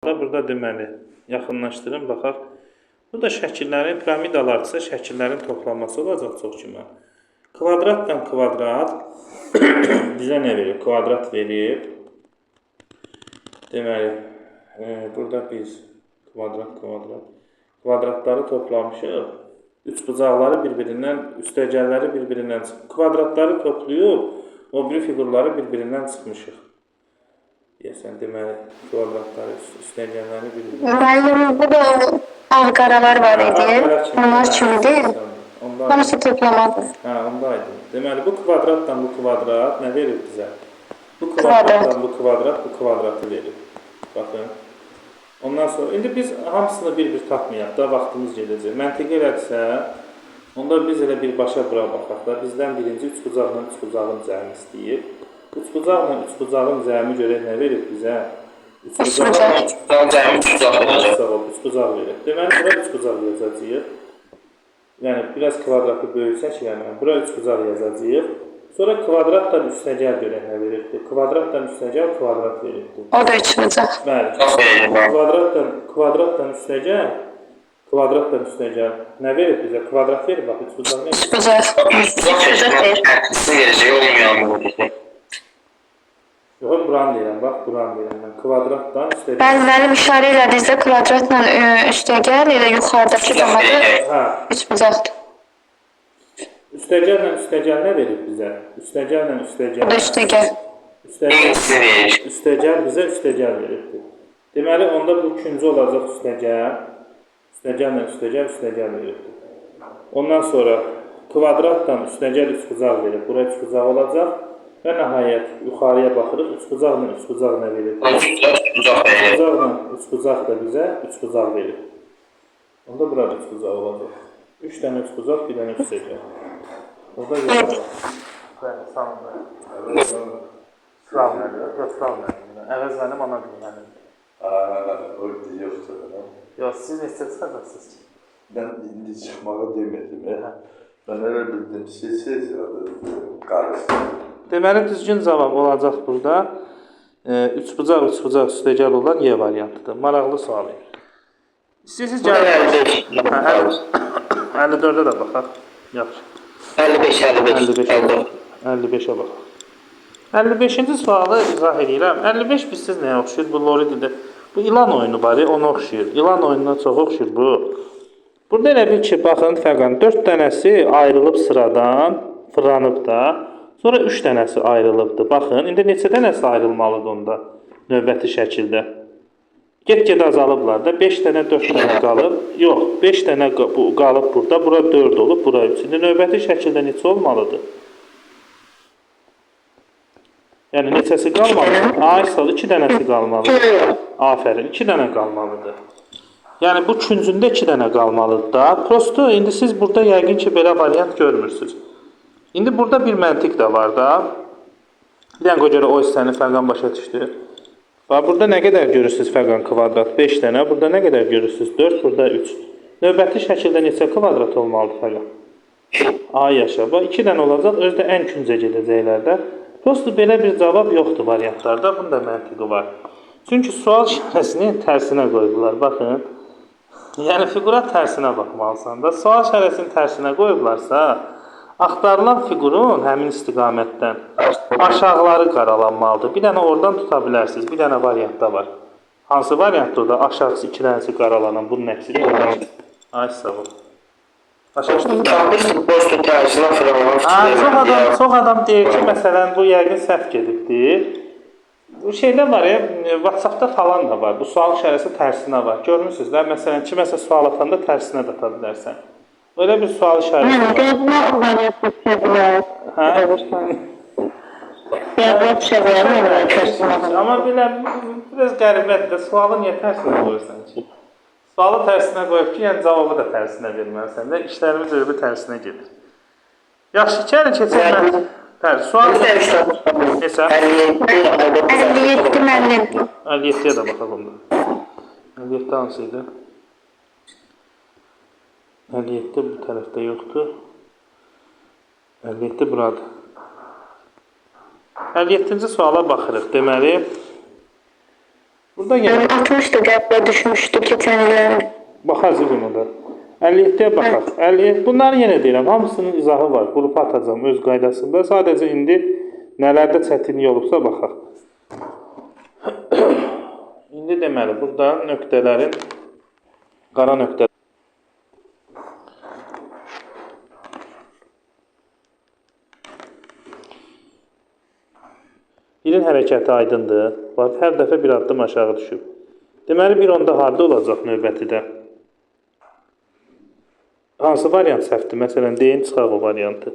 Burada deməli, yaxınlaşdırın, baxaq. Burada şəkillərin, piramidalardırsa şəkillərin toplanması olacaq çox kimi. Kvadratdan kvadrat bizə nə verir? Kvadrat verir. Deməli, burada biz kvadratları toplamışıq. Üçbucaqları bir-birindən, üstəgəlləri bir-birindən çıxıb. Kvadratları toplayıb, o biri figurları bir-birindən çıxmışıq. Deyəsən, deməli, kvadratları, üstəgəlləri bir-birindən. Müəllim, bu da ağ-qaralar var idi. Onlar kimidir? Hamısı toplamadır. Ondaydı. Deməli, bu kvadratdan bu kvadrat nə verir bizə? Bu kvadratdan bu kvadrat, bu kvadratı verir. Baxın. Ondan sonra, indi biz hamısını bir-bir tapmayaq da, vaxtımız gedəcək. Məntiqi elədirsə, onda biz elə birbaşa bura baxaq da, bizdən birinci üçbucaqla üçbucağın cəmi istəyir. Üçbucaqla üçbucağın cəmi görək nə verir bizə? Üçbucağın cəmi üçbucaq verir. Deməli, bura üçbucaq yazacağıq. Yəni, biraz kvadratı böyüsək, yəni, bura üçbucaq yazacağıq. Sonra kvadratdan üstəgəl görək nə verirdi? Kvadratdan üstəgəl kvadrat verirdi. O da üçbucaq. Bəli. Kvadratdan üstəgəl nə verir bizə? Kvadrat verir, bax, üçbucaq nə verir? Üçbucaq verir. Yox, buranı deyirəm, bax, buranı deyirəm. Kvadratdan üstəgəl. Mənim işarə elədiyinizdə kvadratla üstəgəl elə yuxarıdakı damadı üçbucaqdır. Üstəgəllə üstəgəl nə verir bizə? Üstəgəllə üstəgəl. Üstəgəl. Üstəgəl bizə üstəgəl verirdi. Deməli, onda bu ikinci olacaq üstəgəl. Üstəgəllə üstəgəl verirdi. Ondan sonra kvadratdan üstəgəl üçbucaq verir. Bura üçbucaq olacaq. Və nəhayət, yuxarıya baxırıq. Üçbucaqla üçbucaq nə verir? Üçbucaqla üçbucaq da bizə üçbucaq verir. Onda burada üçbucaq olacaq. 3 dənə üçbucaq, bir dənə üstəgəl. Burada yazılır. Sırav nədir? Əvəz mənim, ana deyim mənim. Orada yoxdur. Yox, siz neçə çıxacaqsınız ki? Mən indi çıxmağı demədim. Mən elə bildim, siz qarışdırın. Deməli, düzgün cavab olacaq burada. Üçbucaq üstəgəl olan Y variantıdır. Maraqlı sual. İstəyirsiniz gəlin. 54-ə də baxaq. Yaxşı. 55-ə baxaq. 55-ci sualı izah edirəm. 55 bizsiz nəyə oxşuyur? Bu Lorididə. Bu ilan oyunu var ya, ona oxşuyur. İlan oyununa çox oxşuyur bu. Burada elə bir ki, baxın, fərqən 4 dənəsi ayrılıb sıradan, fırlanıb da. Sonra 3 dənəsi ayrılıbdır. Baxın, indi neçə dənəsi ayrılmalıdır onda növbəti şəkildə? Get-ged azalıblar da. 5 dənə, 4 dənə qalıb. Yox, 5 dənə qalıb burada. Bura 4 olub, bura 3. İndi növbəti şəkildə neçə olmalıdır? Yəni, neçəsi qalmalıdır? A-istal 2 dənəsi qalmalıdır. Afərin, 2 dənə qalmalıdır. Yəni, bu küncündə 2 dənə qalmalıdır da. Prosto, indi siz burada yəqin ki, belə variant görmürsünüz. İndi burada bir məntiq də var da. Bir dənə görə o hissəni fərqən başa düşdü. Burada nə qədər görürsünüz fərqən kvadrat? 5 dənə. Burada nə qədər görürsünüz? 4, burada 3. Növbəti şəkildə neçə kvadrat olmalıdır fərqən? A yaşa. 2 dənə olacaq. Özdə ən küncə gedəcəklərdə. Prosto belə bir cavab yoxdur variantlarda. Bunun da məntiqi var. Çünki sual şərəsini tərsinə qoyublar. Baxın. Yəni, figura tərsinə baxmalısan da. Sual şərəsini tərsinə qoyublarsa, axtarılan figurun həmin istiqamətdən aşağıları qaralanmalıdır. Bir dənə oradan tuta bilərsiniz. Bir dənə variantda var. Hansı variantda da aşağısı 2 dənəsi qaralanan bunun əksini olmalıdır. Ay, sağ ol. Başa düşdünüz? Çox adam deyir ki, məsələn, bu yəqin səhv gedibdir. Bu şeydə var ya, WhatsAppda falan da var. Bu sual şərəsi tərsinə var. Görmürsünüz də, məsələn, kiməsə sual atanda tərsinə də ata bilərsən. Öyle bir sual işareti var. Ama biraz qəribədir. Sualı niyə tərsinə qoyursan ki? Sualı tərsinə qoyub ki, yəni cavabı da tərsinə verməlisən də, işlərimiz öyle tərsinə gedir. Yaxşı, gəlin keçək. Sual neçə? 57 mənim. 57-yə də baxaq onda. 57 hansıydı? 57 bu tərəfdə yoxdur. 57 burada. 57-ci suala baxırıq. Deməli, Burada Yani yenə 60 da qəblə düşmüşdü keçən illərin. baxacağıq ona da. 57-yə baxaq. 57 bunları yenə deyirəm, hamısının izahı var. Qrupa atacağım öz qaydasında. Sadəcə indi nələrdə çətinlik olubsa baxaq. İndi deməli burada nöqtələrin qara nöqtə birin hərəkəti aydındır. Bax, hər dəfə bir addım aşağı düşüb. Deməli, bir onda harda olacaq növbətidə? Hansı variant səhvdir? Məsələn, deyin, çıxaq o variantı.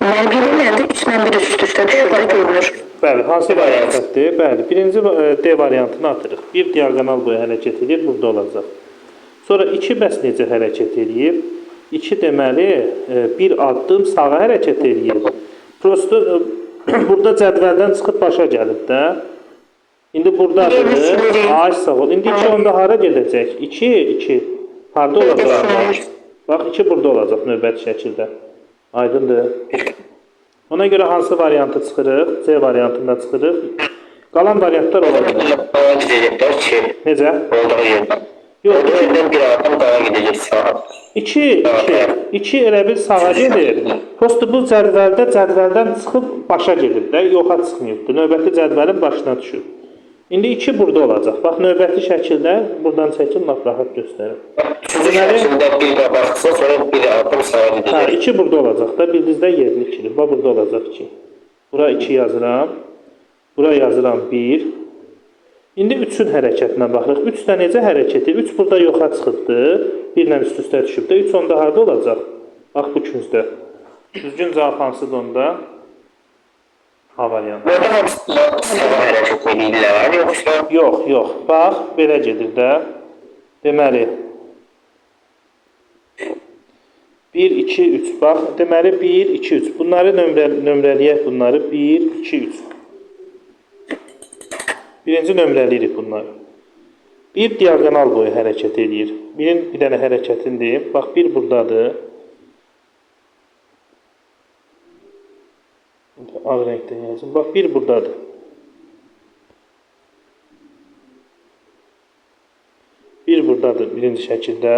Mən bilirəm, 3 ilə 1 üst-üstə düşürdə görünür. Bəli, hansı variant səhvdir? Bəli, birinci D variantını atırıq. Bir diagonal boyu hərəkət edir, burada olacaq. Sonra 2 bəs necə hərəkət edir? 2 deməli, bir addım sağa hərəkət edir. Prosto burada cədvəldən çıxıb başa gəlib də. İndi buradadır. Ay sağ ol. İndi 2 onda hara gedəcək? 2, 2. Harda olacaq? Bax, 2 burada olacaq növbəti şəkildə. Aydındır. Ona görə hansı variantı çıxırıq? C variantında çıxırıq. Qalan variantlar olabilir. Necə? Yox, 2 elə bir sağa gedir. Prosto bu cədvəldən çıxıb başa gedir də, yoxa çıxmıyıbdır. Növbəti cədvəlin başına düşür. İndi 2 burada olacaq. Bax, növbəti şəkildə buradan çəkin, lap rahat göstərim. Şəkildə bir də baxsa, sonra bir adım sağa gedəcək. 2 burada olacaq da, bildinizdə yerini 2-dir. Bax, burada olacaq 2. Bura 2 yazıram. Bura yazıram 1. İndi 3-ün hərəkətinə baxırıq. 3 də necə hərəkət edir? 3 burada yoxa çıxıbdır. 1 ilə üst-üstə düşübdə. 3 onda harada olacaq? Bax, bu küncdə. Düzgün cavab hansıdır onda? A variantı. Burada hamısı sağa hərəkət edirlər, yoxsa? Yox, yox. Bax, belə gedir də. Deməli, 1, 2, 3. Bax, deməli 1, 2, 3. Bunları nömrələyək bunları. 1, 2, 3. Birinci nömrəliyirik bunları. Bir diagonal boyu hərəkət edir. Bir dənə hərəkətini deyim. Bax, bir buradadır. Ağ rəngdə yazın. Bax, bir buradadır. Bir buradadır birinci şəkildə.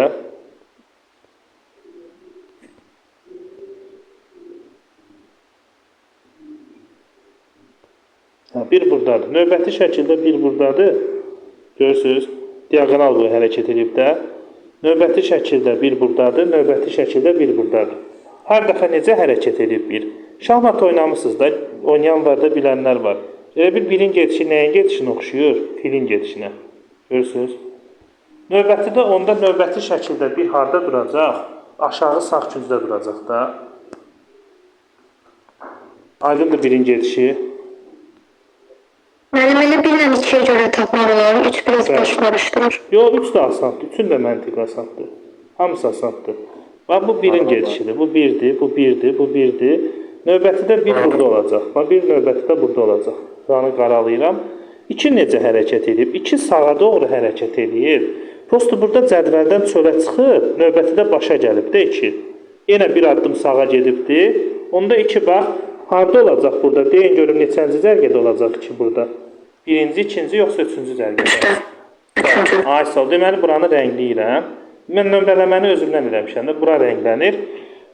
Bir buradadır. Növbəti şəkildə bir buradadır. Görürsünüz, diagonal boyu hərəkət edib də. Növbəti şəkildə bir buradadır. Növbəti şəkildə bir buradadır. Hər dəfə necə hərəkət edib bir? Şahmat oynamısınız da, oynayan var da, bilənlər var. Elə bir birin gedişi nəyin gedişinə oxşuyur? Filin gedişinə. Görürsünüz. Növbətidə onda növbəti şəkildə bir harda duracaq? Aşağı sağ küncdə duracaq da. Aydındır birin gedişi. Mənim elə 1 ilə 2-yə görə tapmaq olar. 3 biraz baş qarışdırır. Yox, 3 də asandır. 3-ün də məntiq asandır. Hamısı asandır. Bax, bu birin gedişidir. Bu 1-dir, bu 1-dir, bu 1-dir. Növbətidə 1 burada olacaq. Bax, 1 növbətidə burada olacaq. Ranı qaralayıram. 2 necə hərəkət edib? 2 sağa doğru hərəkət edir. Prosto burada cədvəldən çölə çıxıb, növbətidə başa gəlib də 2. Yenə bir addım sağa gedibdir. Onda 2 bax, harda olacaq burada? Deyin görüm neçənci cərgədə olacaq 2 burada? Birinci, ikinci, yoxsa üçüncü cərgədə? Ay sağ ol. Deməli, buranı rəngləyirəm. Mən nömrələməni özümdən eləmişəm də, bura rənglənir.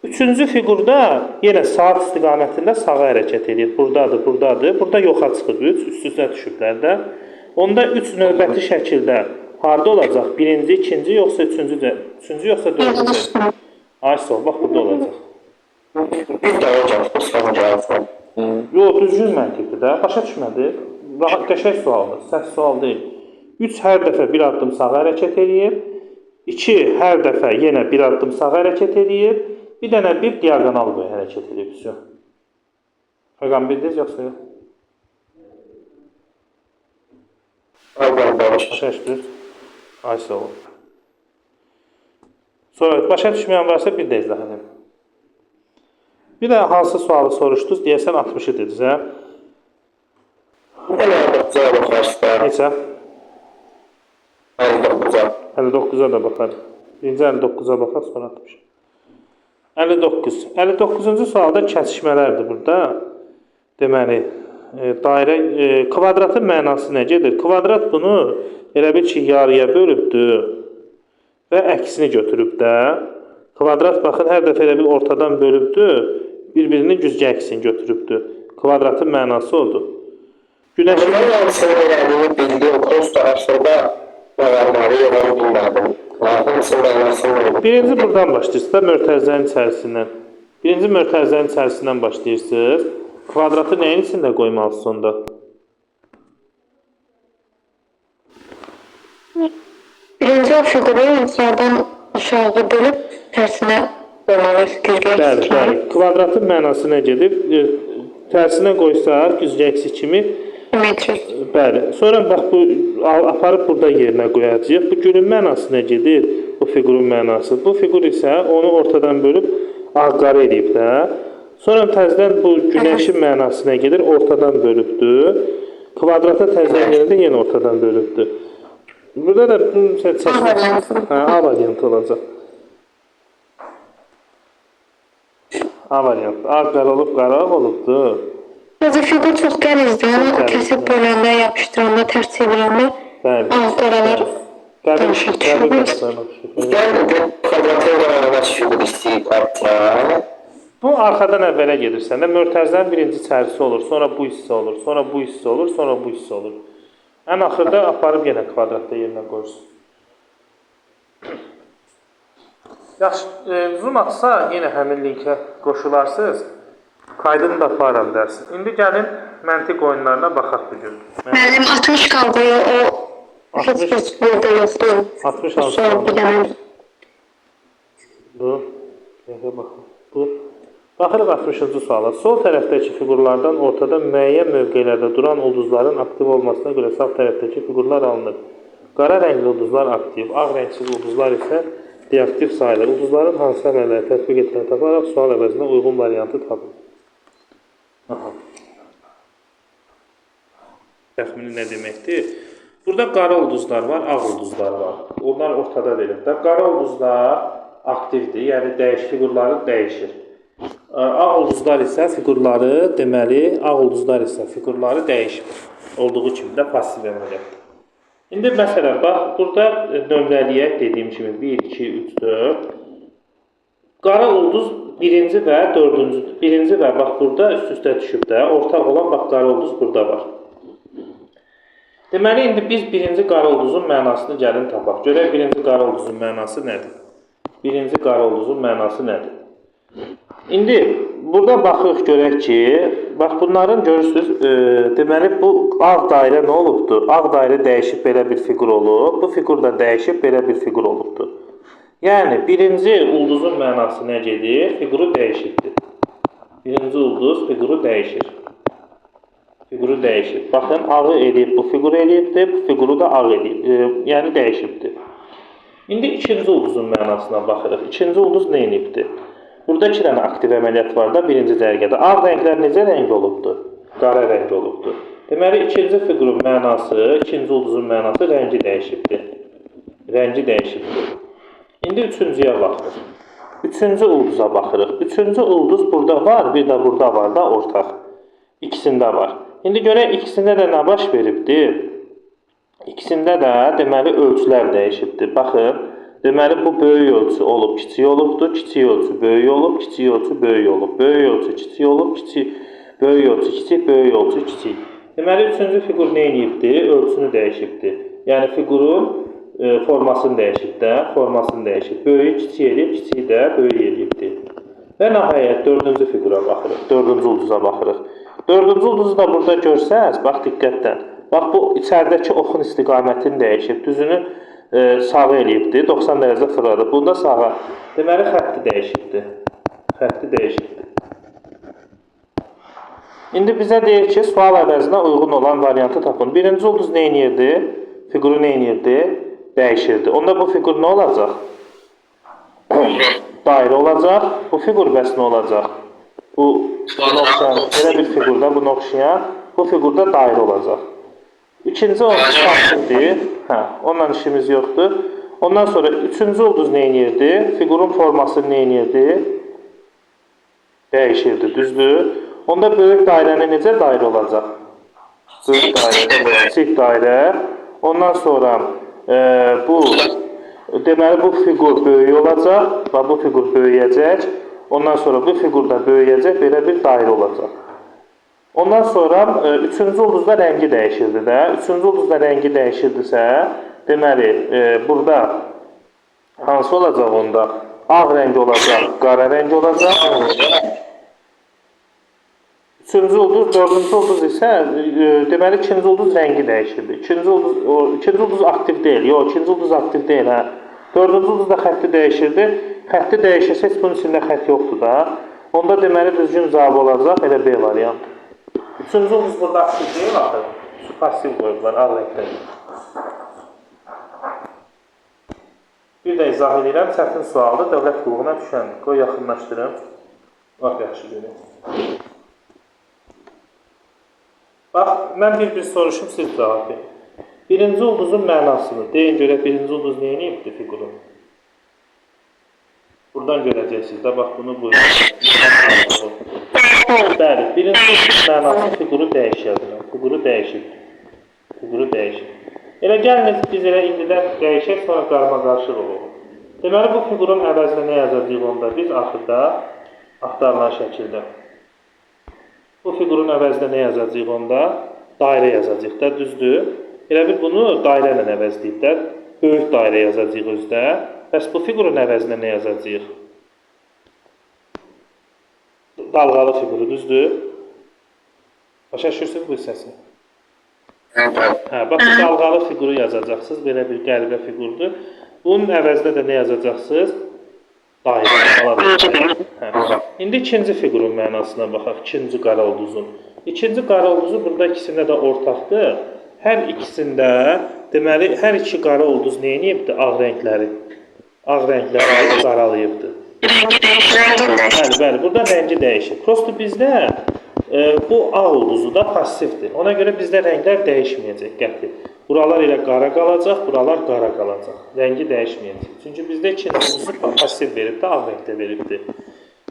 Üçüncü fiqurda yenə saat istiqamətində sağa hərəkət edir. Buradadır, buradadır. Burada yoxa çıxıb 3, üst-üstə düşüblər də. Onda 3 növbəti şəkildə harda olacaq? Birinci, ikinci, yoxsa üçüncü, yoxsa dördüncü? Ay sağ ol, bax burada olacaq. Bir də olacaq, bu sağa gəlsin. Yox, düzgün məntiqdir də. Başa düşmədi. Qəşəng sualdır, səhv sual deyil. 3 hər dəfə bir addım sağa hərəkət edir. 2 hər dəfə yenə bir addım sağa hərəkət edir. Bir dənə bir diagonal boyu hərəkət edir. Rəqam bildiniz yoxsa yox? Başa düşdünüz? Ay sağ olun. Sonra başa düşməyən varsa bir də izah edin. Bir də hansı sualı soruşdunuz? Deyəsən 60-ı dediniz, hə? Neçə? 59-a da baxar. Birinci 59-a baxar, sonra 60. 59. 59-cu sualda kəsişmələrdir burada. Deməli, dairə kvadratın mənası necədir? Kvadrat bunu elə bil ki, yarıya bölübdür və əksini götürüb də. Kvadrat baxın, hər dəfə elə bil ortadan bölübdür, bir-birinin güzgə əksini götürübdür. Kvadratın mənası odur. Günəşin Bunun hamısını verədiyini bildim. Prosto aşağıda məqamları yoxları bilmədim. Hamısının mənasını oldu. birinci buradan başlayırsınız da mötərizənin içərisindən. Birinci mötərizənin içərisindən başlayırsınız. Kvadratı nəyin içində qoymalısınız onda? Birinci o figürü yuxarıdan aşağı bölüb tərsinə qoymalıyıq güzgə Bəli, kimi. bəli. Kvadratın mənası necədir? Tərsinə qoysaq, güzgə əksi kimi. Simetrik. Bəli. Sonra bax bu aparıb burada yerinə qoyacağıq. Bu gülün mənası necədir? Bu fiqurun mənası. Bu fiqur isə onu ortadan bölüb ağ-qara edib də. Sonra təzədən bu günəşin mənası nə gedir? Ortadan bölübdür. Kvadrata təzədən yerində yenə ortadan bölübdür. Burada da bunun A variantı. A variantı olacaq. A variantı. Ağ-qara olub, qara olubdur. Bazı figur çox qəlizdir. Onu kəsib böləndə, yapışdıranda, tərs çevirəndə Bəli. ağ-qaralar Qəbil danışıq qəbil düşürmüş. Yəni bu kvadratın mənası figür istəyib artıq. Bu arxadan əvvələ gedirsən də mötərizənin birinci içərisi olur, sonra bu hissə olur, sonra bu hissə olur, sonra bu hissə olur. Ən axırda aparıb yenə kvadratda yerinə qoyursun. Yaxşı, zoom atsa yenə həmin linkə qoşularsınız. Kaydını da aparam dərsin. İndi gəlin məntiq oyunlarına baxaq bu gün. Müəllim 60 qaldı, o heç bir yerdə yoxdur. 66 Sonra qaldı. bir dənə Bu, nəyə baxın. Bu, baxırıq 60-cı suala. Sol tərəfdəki fiqurlardan ortada müəyyən mövqelərdə duran ulduzların aktiv olmasına görə sağ tərəfdəki fiqurlar alınır. Qara rəngli ulduzlar aktiv, ağ rəngsiz ulduzlar isə deaktiv sayılır. Ulduzların hansı əməlləri tətbiq etməni taparaq sual əvəzinə uyğun variantı tapın. Aha. Təxmini nə deməkdir? Burada qara ulduzlar var, ağ ulduzlar var. Onlar ortada verildi. Qara ulduzlar aktivdir, yəni fiqurları dəyişir. Ağ ulduzlar isə fiqurları, deməli, ağ ulduzlar isə fiqurları dəyişmir. Olduğu kimi də pasiv əməliyyatdır. İndi məsələn, bax, burada nömrəliyək dediyim kimi 1, 2, 3, 4. Qara ulduz birinci və dördüncüdür. Birinci və bax, burada üst-üstə düşüb də, ortaq olan bax, qara ulduz burada var. Deməli, indi biz birinci qara ulduzun mənasını gəlin tapaq. Görək, birinci qara ulduzun mənası nədir? Birinci qara ulduzun mənası nədir? İndi burada baxırıq görək ki, bax bunların görürsünüz, deməli bu ağ dairə nə olubdur? Ağ dairə dəyişib belə bir fiqur olub, bu fiqur da dəyişib belə bir fiqur olubdur. Yəni birinci ulduzun mənası nə gedir? Fiquru dəyişibdir. Birinci ulduz fiquru dəyişir. Fiquru dəyişir. Baxın, ağı eləyib, bu fiquru eləyibdir, bu fiquru da ağ eləyib, yəni dəyişibdir. İndi ikinci ulduzun mənasına baxırıq. İkinci ulduz nə eləyibdir? Burada 2 dənə aktiv əməliyyat var da birinci dərgədə. Ağ rənglər necə rəng olubdur? Qara rəng olubdur. Deməli, ikinci fiqurun mənası, ikinci ulduzun mənası rəngi dəyişibdir. Rəngi dəyişibdir. İndi üçüncüyə baxırıq. Üçüncü ulduza baxırıq. Üçüncü ulduz burada var, bir də burada var da ortaq. İkisində var. İndi görək, ikisində də nə baş veribdir? İkisində də deməli ölçülər dəyişibdir. Baxın. Deməli, bu böyük ölçü olub, kiçik olubdur, kiçik ölçü böyük olub, kiçik ölçü böyük olub, böyük ölçü kiçik olub, böyük ölçü kiçik, böyük ölçü kiçik. Deməli, üçüncü fiqur nə edibdir? Ölçünü dəyişibdir. Yəni, fiqurun formasını dəyişib də, formasını dəyişib. Böyük kiçik edib, kiçik də böyük edibdir. Və nəhayət, dördüncü fiqura baxırıq, dördüncü ulduza baxırıq. Dördüncü ulduzu da burada görsəz, bax, diqqətdən. Bax, bu içəridəki oxun istiqamətini dəyişib, düzünü sağa eləyibdir, 90 dərəcə fırladı. Bunda sağa. Deməli, xətti dəyişibdir. Xətti dəyişibdir. İndi bizə deyir ki, sual əvəzinə uyğun olan variantı tapın. Birinci ulduz nə edirdi? Fiquru nə edirdi? Dəyişirdi. Onda bu fiqur nə olacaq? Dairə olacaq. Bu fiqur bəs nə olacaq? Bu oxşayan, belə bir fiqurda bunu oxşayan, bu fiqurda dairə olacaq. İkinci ulduz pasivdir. Onunla işimiz yoxdur. Ondan sonra üçüncü ulduz nə edirdi? Fiqurun forması nə edirdi? Dəyişirdi, düzdür? Onda böyük dairənin necə dairə olacaq? Çift dairə. Ondan sonra bu deməli bu fiqur böyük olacaq və bu fiqur böyüyəcək. Ondan sonra bu fiqur da böyüyəcək, belə bir dairə olacaq. Ondan sonra üçüncü ulduzda rəngi dəyişirdi də. Üçüncü ulduzda rəngi dəyişirdisə, deməli burada hansı olacaq onda? Ağ rəng olacaq, qara rəng olacaq. Üçüncü ulduz, dördüncü ulduz isə deməli ikinci ulduz rəngi dəyişirdi. İkinci ulduz aktiv deyil. Yox, ikinci ulduz aktiv deyil, hə. Dördüncü ulduz da xətti dəyişirdi. Xətti dəyişirsə heç bunun içində xətt yoxdur da. Onda deməli düzgün cavab olacaq elə B variantı. Üçüncü ulduz burada aktiv deyil axı. Su pasiv qoyublar, ağ rəngdə. Bir də izah edirəm, çətin sualdır, dövlət qulluğuna düşəndir. Qoy yaxınlaşdırım. Bax, yaxşı görün. Bax, mən bir soruşum, siz cavab verin. Birinci ulduzun mənasını deyin görək, birinci ulduz neyini yapdı fiquru? Buradan görəcəksiniz də, bax bunu buyurun. Bəli, birinci ulduz mənası fiquru dəyişirdir. Fiquru dəyişir. Fiquru dəyişir. Elə gəliniz, biz elə indidən dəyişək, sonra qarma-qarışıq olur. Deməli, bu fiqurun əvəzinə nə yazacaq onda? Biz axırda axtarılan şəkildə. Bu fiqurun əvəzinə nə yazacaq onda? Dairə yazacaq da, düzdür. Elə bir bunu dairə ilə əvəzləyib də, böyük dairə yazacaq özdə. Bəs bu fiqurun əvəzinə nə yazacaq? Dalğalı fiquru, düzdür. Başa düşürsünüz bu hissəsini? Hə, bax, dalğalı fiquru yazacaqsınız, belə bir qəribə fiqurdur. Bunun əvəzinə də nə yazacaqsınız? Dairə. Hə. İndi ikinci fiqurun mənasına baxaq, ikinci qara ulduzun. İkinci qara ulduzu burada ikisində də ortaqdır. Hər ikisində, deməli, hər iki qara ulduz neyini yapdı? Ağ rəngləri. Ağ rəngləri qaralayıbdı. Bəli, burada rəngi dəyişir. Prosto bizdə bu ağ ulduzu da passivdir. Ona görə bizdə rənglər dəyişməyəcək, qəti. Buralar ilə qara qalacaq, buralar qara qalacaq. Rəngi dəyişməyəcək. Çünki bizdə ikinci ulduzu passiv veribdir, ağ rəngdə veribdir.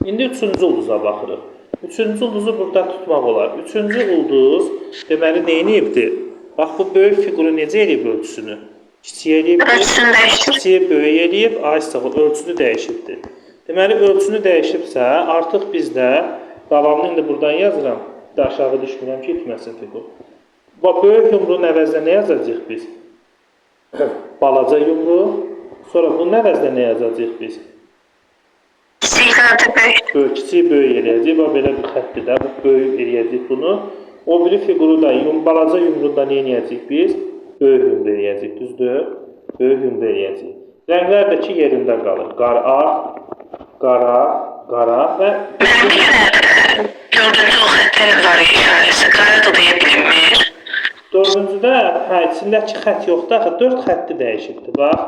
İndi üçüncü ulduza baxırıq. Üçüncü ulduzu burada tutmaq olar. Üçüncü ulduz, deməli, neyini yapdı? Bax, bu böyük fiquru necə eləyib ölçüsünü? Kiçik eləyib, kiçiyi böyük eləyib, ayıstıq, ölçüsünü dəyişibdir. Deməli, ölçüsünü dəyişibsə, artıq bizdə, davamını indi buradan yazıram, bir aşağı düşmürəm ki, itməsin fiqur. Bax, böyük yumruğun əvəzinə nə yazacaq biz? Balaca yumruğu. Sonra bunun əvəzinə nə yazacaq biz? Kiçik böyük eləyəcək, bax, belə bir xətdir də, bu böyük eləyəcək bunu. O biri fiquru da, balaca yumruğunda nə eləyəcək biz? Böyük yumruq eləyəcək, düzdür? Böyük yumruq eləyəcək. Rənglər də ki, yerində qalır. Qara, qara və... Dördüncü o xətlərin var işarəsi, qara da deyə bilinmir. Dördüncüdə, hə, içindəki xət yoxdur, axı, 4 xətti dəyişibdir, bax.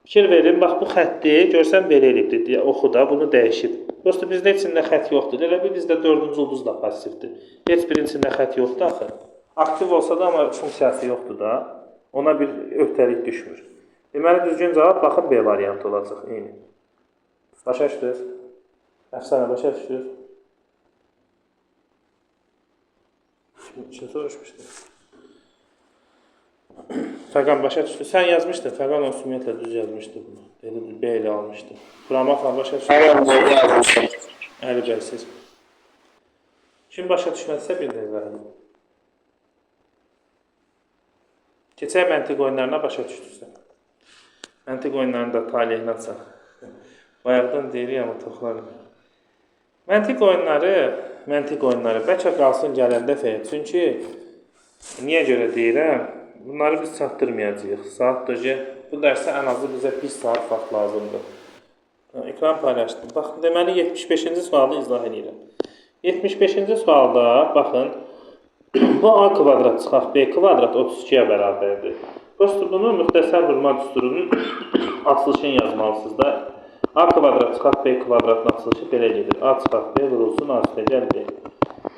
Fikir verin, bax, bu xətti, görsən belə elibdir, deyə oxu da, bunu dəyişib. Prosto bizdə içində xət yoxdur, elə bir bizdə dördüncü ulduz da passivdir. Heç birinin içində xət yoxdur, axı. Aktiv olsa da, amma funksiyası yoxdur da, ona bir öhdəlik düşmür. Deməli, düzgün cavab, baxın, B variantı olacaq, eyni. Başa düşdünüz? Əfsanə, başa düşdünüz? Kim soruşmuşdu? Fəqan başa düşdü. Sən yazmışdın. Fəqan o ümumiyyətlə düz yazmışdı bunu. B ilə almışdı. Quramakla başa düşdü. Əli bəlsiz. Kim başa düşmədisə bir də yazarım. Keçək məntiq oyunlarına başa düşdürsən. Məntiq oyunlarını da talihlə çaq. Bayaqdan deyirik, amma toxlarım. Məntiq oyunları bəlkə qalsın gələndə fəyət. Çünki niyə görə deyirəm? Bunları biz çatdırmayacağıq. Saatdır ki, bu dərsə ən azı bizə 1 saat vaxt lazımdır. Ekran paylaşdım. Baxın, deməli 75-ci sualı izah edirəm. 75-ci sualda, baxın, bu A kvadrat çıxaq B kvadrat 32-yə bərabərdir. Prosto bunu müxtəsər vurma düsturunun açılışını yazmalısınız da. A kvadrat çıxaq B kvadratın açılışı belə gedir. A çıxaq B vurulsun, A üstə gəl B.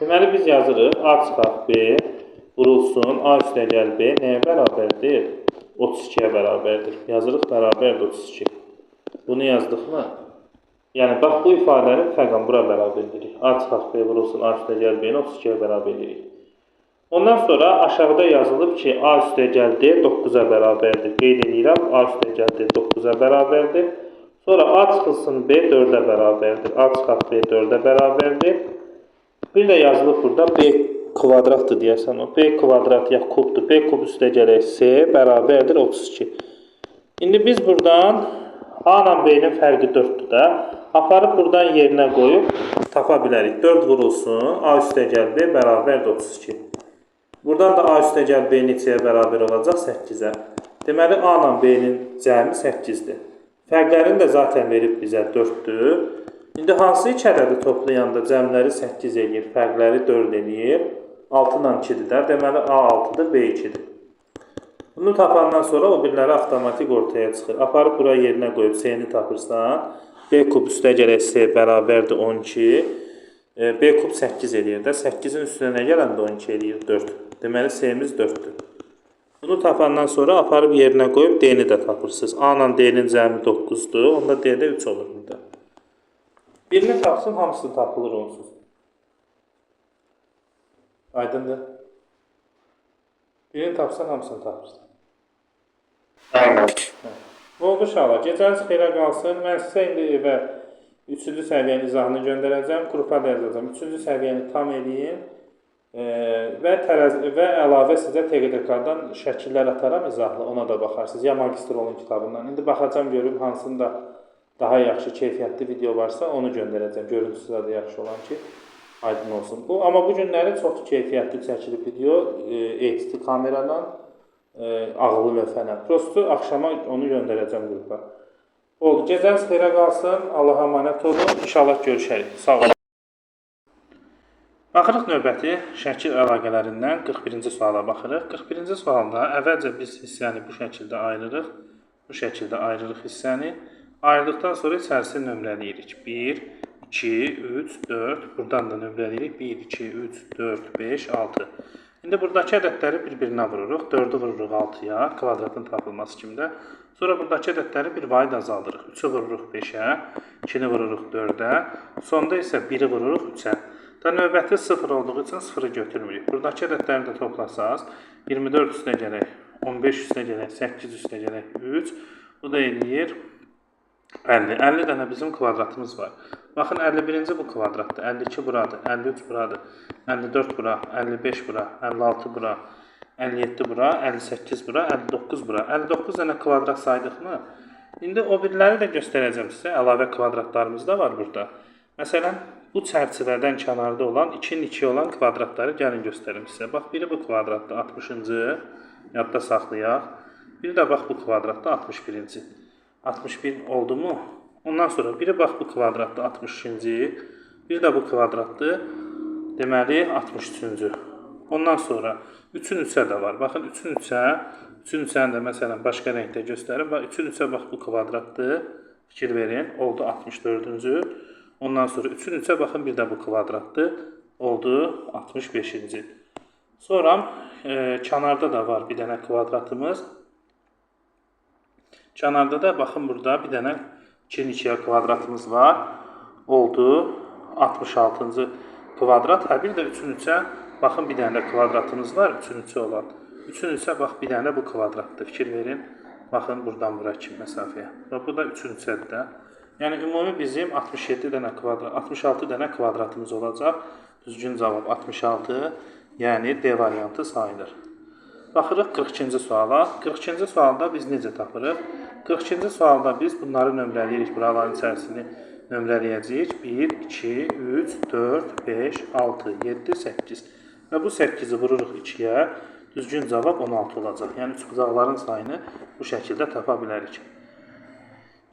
Deməli biz yazırıq. A çıxaq B vurulsun, A üstə gəl B nəyə bərabərdir? 32-yə bərabərdir. Yazırıq, bərabərdir 32. Bunu yazdıq mı? Yəni, bax, bu ifadəni fəqən bura bərabər edirik. A çıxaq B vurulsun, A üstə gəl B-ni 32-yə bərabər edirik. Ondan sonra aşağıda yazılıb ki, A üstə gəl D 9-a bərabərdir. Qeyd edirəm, A üstə gəl D 9-a bərabərdir. Sonra A çıxılsın B 4-ə bərabərdir. A çıxaq B 4-ə bərabərdir. Bir də yazılıb burada B kvadratdır deyəsən o. B kvadrat ya kubdur. B kub üstə gələk C bərabərdir 32. İndi biz buradan A ilə B-nin fərqi 4-dür də. Aparıb buradan yerinə qoyub tapa bilərik. 4 vurulsun. A üstə gəl B bərabərdir 32. Buradan da A üstə gəl B neçəyə bərabər olacaq? 8-ə. Deməli, A ilə B-nin cəmi 8-dir. Fərqlərini də zaten verib bizə 4-dür. İndi hansı iki ədədi toplayanda cəmləri 8 eləyir, fərqləri 4 eləyir? 6 ilə 2-dir də. Deməli, A 6-dır, B 2-dir. Bunu tapandan sonra o birləri avtomatik ortaya çıxır. Aparıb buraya yerinə qoyub C-ni tapırsan, B kub üstə gələk C bərabərdir 12. B kub 8 eləyir də. 8-in üstünə nə gələndə 12 eləyir? 4. Deməli, C-miz 4-dür. Bunu tapandan sonra aparıb yerinə qoyub D-ni də tapırsınız. A ilə D-nin cəmi 9-dur. Onda D-də 3 olur burada. Birini tapsın, hamısı tapılır onsuz. Aydındır. Birini tapsan, hamısını tapırsan. Aynen. Oldu uşaqlar. Gecəniz xeyrə qalsın. Mən sizə indi evə 3-cü səviyyənin izahını göndərəcəm. Qrupa da yazacağım. 3-cü səviyyəni tam eləyin. Və əlavə sizə TQDK-dan şəkillər ataram izahlı. Ona da baxarsınız. Ya magistr olun kitabından. İndi baxacam görüm hansında daha yaxşı keyfiyyətli video varsa onu göndərəcəm. Görüntüsü də yaxşı olan ki aydın olsun. Amma bu günləri çox keyfiyyətli çəkilib video HD kameradan ağıllı lövhənə. Prosto axşama onu göndərəcəm qrupa. Oldu. Gecəniz xeyrə qalsın. Allaha əmanət olun. İnşallah görüşərik. Sağ olun. Baxırıq növbəti şəkil əlaqələrindən 41-ci suala baxırıq. 41-ci sualda əvvəlcə biz hissəni bu şəkildə ayırırıq. Bu şəkildə ayırırıq hissəni. Ayırdıqdan sonra içərisini nömrələyirik. 1, 2, 3, 4. Buradan da nömrələyirik. 1, 2, 3, 4, 5, 6. İndi buradakı ədədləri bir-birinə vururuq. 4-ü vururuq 6-ya, kvadratın tapılması kimdə. Sonra buradakı ədədləri bir vahid azaldırıq. 3-ü vururuq 5-ə, 2-ni vururuq 4-ə. Sonda isə 1-i vururuq 3-ə. Da növbəti 0 olduğu üçün 0-ı götürmürük. Buradakı ədədləri də toplasaq, 24 üstə gələk, 15 üstə gələk, 8 üstə gələk, 3. Bu da eləyir 50. 50 dənə bizim kvadratımız var. Baxın, 51-ci bu kvadratdır, 52 buradır, 53 buradır, 54 bura, 55 bura, 56 bura, 57 bura, 58 bura, 59 bura. 59 dənə kvadrat saydıqmı? İndi o birləri də göstərəcəm sizə. Əlavə kvadratlarımız da var burada. Məsələn, bu çərçivədən kənarda olan 2-nin 2 olan kvadratları gəlin göstərim sizə. Bax, biri bu kvadratda 60-cı, yadda saxlayaq. Biri də bax bu kvadratda 61-ci. 61 oldu mu? Ondan sonra biri bax bu kvadratda 62-ci, biri də bu kvadratdır. Deməli 63-cü. Ondan sonra 3-ün 3-ə də var. Baxın 3-ün 3-ə, 3-ün 3-əni də məsələn başqa rəngdə göstərim. Bax 3-ün 3-ə bax bu kvadratdır. Fikir verin, oldu 64-cü. Ondan sonra 3-ün 3-ə baxın bir də bu kvadratdır. Oldu 65-ci. Sonra kənarda da var bir dənə kvadratımız. Kənarda da baxın burada bir dənə 2-nin 2-yə kvadratımız var. Oldu 66-cı kvadrat. Bir də 3-ün 3-ə baxın bir dənə də kvadratımız var. 3-ün 3-ə olan. 3-ün 3-ə bax bir dənə də bu kvadratdır. Fikir verin. Baxın buradan bura kimi məsafəyə. Bu da 3-ün 3-ədir də. Yəni ümumi bizim 67 dənə kvadrat, 66 dənə kvadratımız olacaq. Düzgün cavab 66. Yəni D variantı sayılır. Baxırıq 42-ci suala. 42-ci sualda biz necə tapırıq? 42-ci sualda biz bunları nömrələyirik. Buraların içərisini nömrələyəcəyik. 1, 2, 3, 4, 5, 6, 7, 8. Və bu 8-i vururuq 2-yə. Düzgün cavab 16 olacaq. Yəni üçbucaqların sayını bu şəkildə tapa bilərik.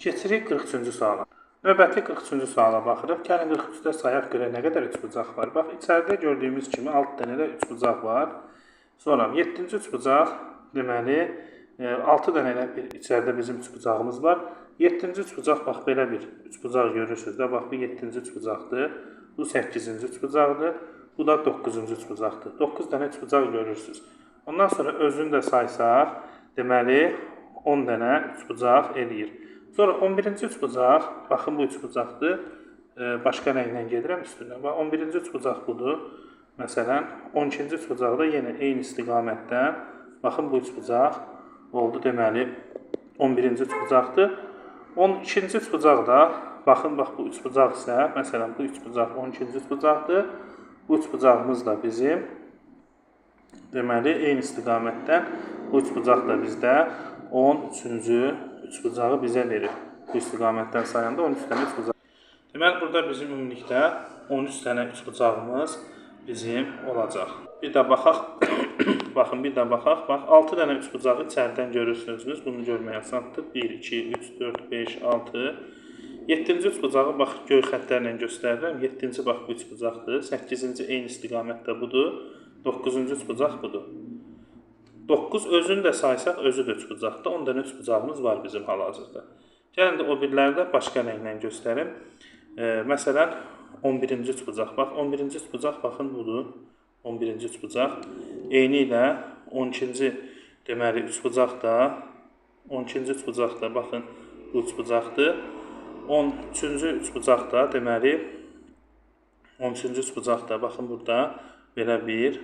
Keçirik 43-cü suala. Növbəti 43-cü suala baxırıq. Gəlin 43-də sayaq görə nə qədər üçbucaq var. Bax, içəridə gördüyümüz kimi 6 dənə də üçbucaq var. Sonra 7-ci üçbucaq, deməli 6 dənə ilə içəridə bizim üçbucağımız var. 7-ci üçbucaq, bax belə bir üçbucaq görürsünüz də. Bax, bu 7-ci üçbucaqdır. Bu 8-ci üçbucaqdır. Bu da 9-cu üçbucaqdır. 9 dənə üçbucaq görürsünüz. Ondan sonra özünü də saysaq, deməli 10 dənə üçbucaq eləyir. Sonra 11-ci üçbucaq, baxın bu üçbucaqdır. Başqa rənglə gedirəm üstündən. 11-ci üçbucaq budur. Məsələn, 12-ci üçbucaqda yenə eyni istiqamətdən, baxın bu üçbucaq oldu, deməli 11-ci üçbucaqdır. 12-ci üçbucaqda, baxın, bax bu üçbucaq isə, məsələn, bu üçbucaq 12-ci üçbucaqdır. Bu üçbucağımız da bizim, deməli, eyni istiqamətdən bu üçbucaq da bizdə 13-cü üçbucağı bizə verir. Bu istiqamətdən sayanda 13 dənə üçbucaq. Deməli, burada bizim ümumilikdə 13 dənə üçbucağımız bizim olacaq. Bir də baxaq, baxın, bir də baxaq. Bax, 6 dənə üçbucağı içəridən görürsünüz. Bunu görmək asandır. 1, 2, 3, 4, 5, 6. 7-ci üçbucağı, bax, göy xətlərlə göstərirəm. 7-ci, bax, bu üçbucaqdır. 8-ci eyni istiqamətdə budur. 9-cu üçbucaq budur. 9 özünü də saysaq, özü də üçbucaqdır. 10 dənə üçbucağımız var bizim hal-hazırda. Gəlin də o birləri də başqa rənglə göstərim. Məsələn, 11-ci üçbucaq. Bax, 11-ci üçbucaq, baxın, budur. 11-ci üçbucaq. Eyni ilə 12-ci, deməli, üçbucaq da, 12-ci üçbucaq da, baxın, bu üçbucaqdır. 13-cü üçbucaq da, deməli, 13-cü üçbucaq da, baxın, burada belə bir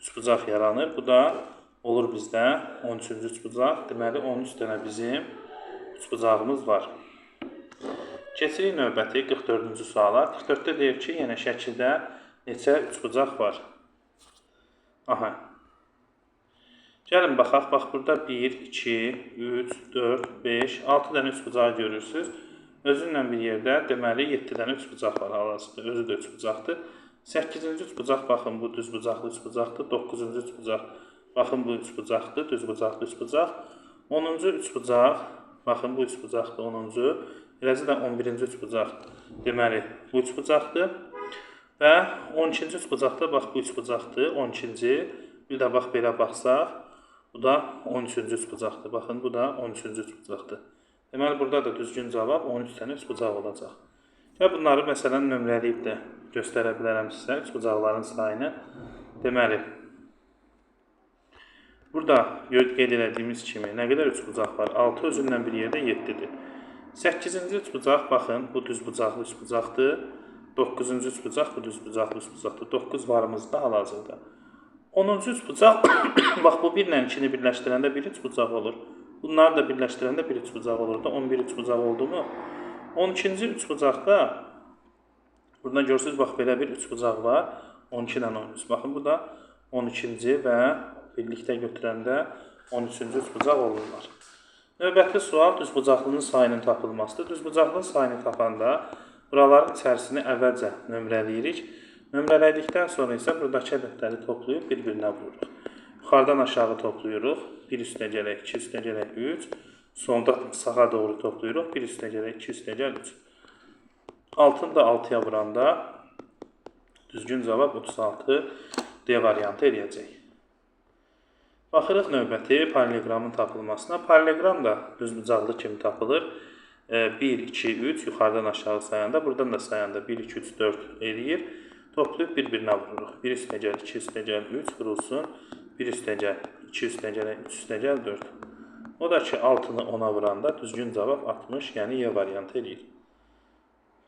üçbucaq yaranır. Bu da olur bizdə 13-cü üçbucaq. Deməli, 13 dənə bizim üçbucağımız var. Keçirik növbəti 44-cü suala. 44-də deyir ki, yenə şəkildə neçə üçbucaq var? Aha. Gəlin baxaq. Bax, burada 1, 2, 3, 4, 5, 6 dənə üçbucağı görürsünüz. Özünlə bir yerdə, deməli, 7 dənə üçbucaq var hal-hazırda. Özü də üçbucaqdır. 8-ci üçbucaq, baxın, bu düzbucaqlı üçbucaqdır. 9-cu üçbucaq, baxın, bu üçbucaqdır. Düzbucaqlı üçbucaq. 10-cu üçbucaq, baxın, bu üçbucaqdır 10-cu. Eləcə də 11-ci üçbucaq, deməli, bu üçbucaqdır. Və 12-ci üçbucaqda, bax, bu üçbucaqdır, 12-ci. Bir də, bax, belə baxsaq, bu da 13-cü üçbucaqdır. Baxın, bu da 13-cü üçbucaqdır. Deməli, burada da düzgün cavab 13 dənə üçbucaq olacaq. Və bunları, məsələn, nömrələyib də göstərə bilərəm sizə, üçbucaqların sayını. Deməli, burada qeyd elədiyimiz kimi nə qədər üçbucaq var? 6 özündən bir yerdə 7-dir. 8-ci üçbucaq, baxın, bu düzbucaqlı üçbucaqdır. 9-cu üçbucaq, bu düzbucaqlı üçbucaqdır. 9 varımızda hal-hazırda. 10-cu üçbucaq, bax, bu 1 ilə 2-ni birləşdirəndə bir üçbucaq olur. Bunları da birləşdirəndə bir üçbucaq olur da, 11 üçbucaq oldu mu? 12-ci üçbucaqda, burada görürsünüz, bax, belə bir üçbucaq var. 12 ilə 13. Baxın, bu da 12-ci və birlikdə götürəndə 13-cü üçbucaq olurlar. Növbəti sual düzbucaqlının sayının tapılmasıdır. Düzbucaqlının sayını tapanda buraların içərisini əvvəlcə nömrələyirik. Nömrələdikdən sonra isə buradakı ədədləri toplayıb bir-birinə vururuq. Yuxarıdan aşağı toplayırıq. 1 üstə gələk, 2 üstə gələk, 3. Sonda sağa doğru toplayırıq. 1 üstə gələk, 2 üstə gəl, 3. Altını da 6-ya vuranda düzgün cavab 36 D variantı eləyəcək. Baxırıq növbəti paralelogramın tapılmasına. Paralelogram da düzbucaqlı kimi tapılır. 1, 2, 3 yuxarıdan aşağı sayanda, buradan da sayanda 1, 2, 3, 4 eləyir. Toplayıb bir-birinə vururuq. 1 üstə gəl, 2 üstə gəl, 3 vurulsun. 1 üstə gəl, 2 üstə gəl, 3 üstə gəl, 4. O da ki, 6-nı 10-a vuranda düzgün cavab 60, yəni Y variantı eləyir.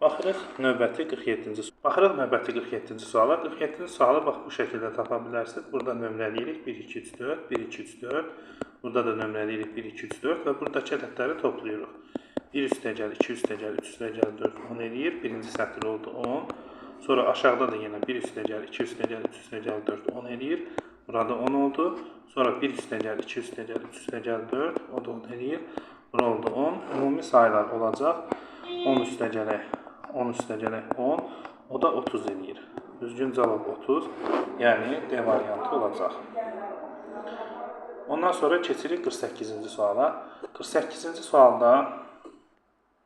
Baxırıq növbəti 47-ci suala. Baxırıq növbəti 47-ci suala. 47-ci sualı bax bu şəkildə tapa bilərsiniz. Burada nömrələyirik 1, 2, 3, 4, 1, 2, 3, 4. Burada da nömrələyirik 1, 2, 3, 4 və buradakı ədədləri toplayırıq. 1 üstə gəl, 2 üstə gəl, 3 üstə gəl, 4, 10 eləyir. Birinci sətr oldu 10. Sonra aşağıda da yenə 1 üstə gəl, 2 üstə gəl, 3 üstə gəl, 4, 10 eləyir. Burada 10 oldu. Sonra 1 üstə gəl, 2 üstə gəl, 3 üstə gəl, 4. O da 10 eləyir. Bura oldu 10. Ümumi sayılar olacaq. 10 üstə gələk, 10 üstə gələk 10. O da 30 eləyir. Düzgün cavab 30. Yəni D variantı olacaq. Ondan sonra keçirik 48-ci suala. 48-ci sualda,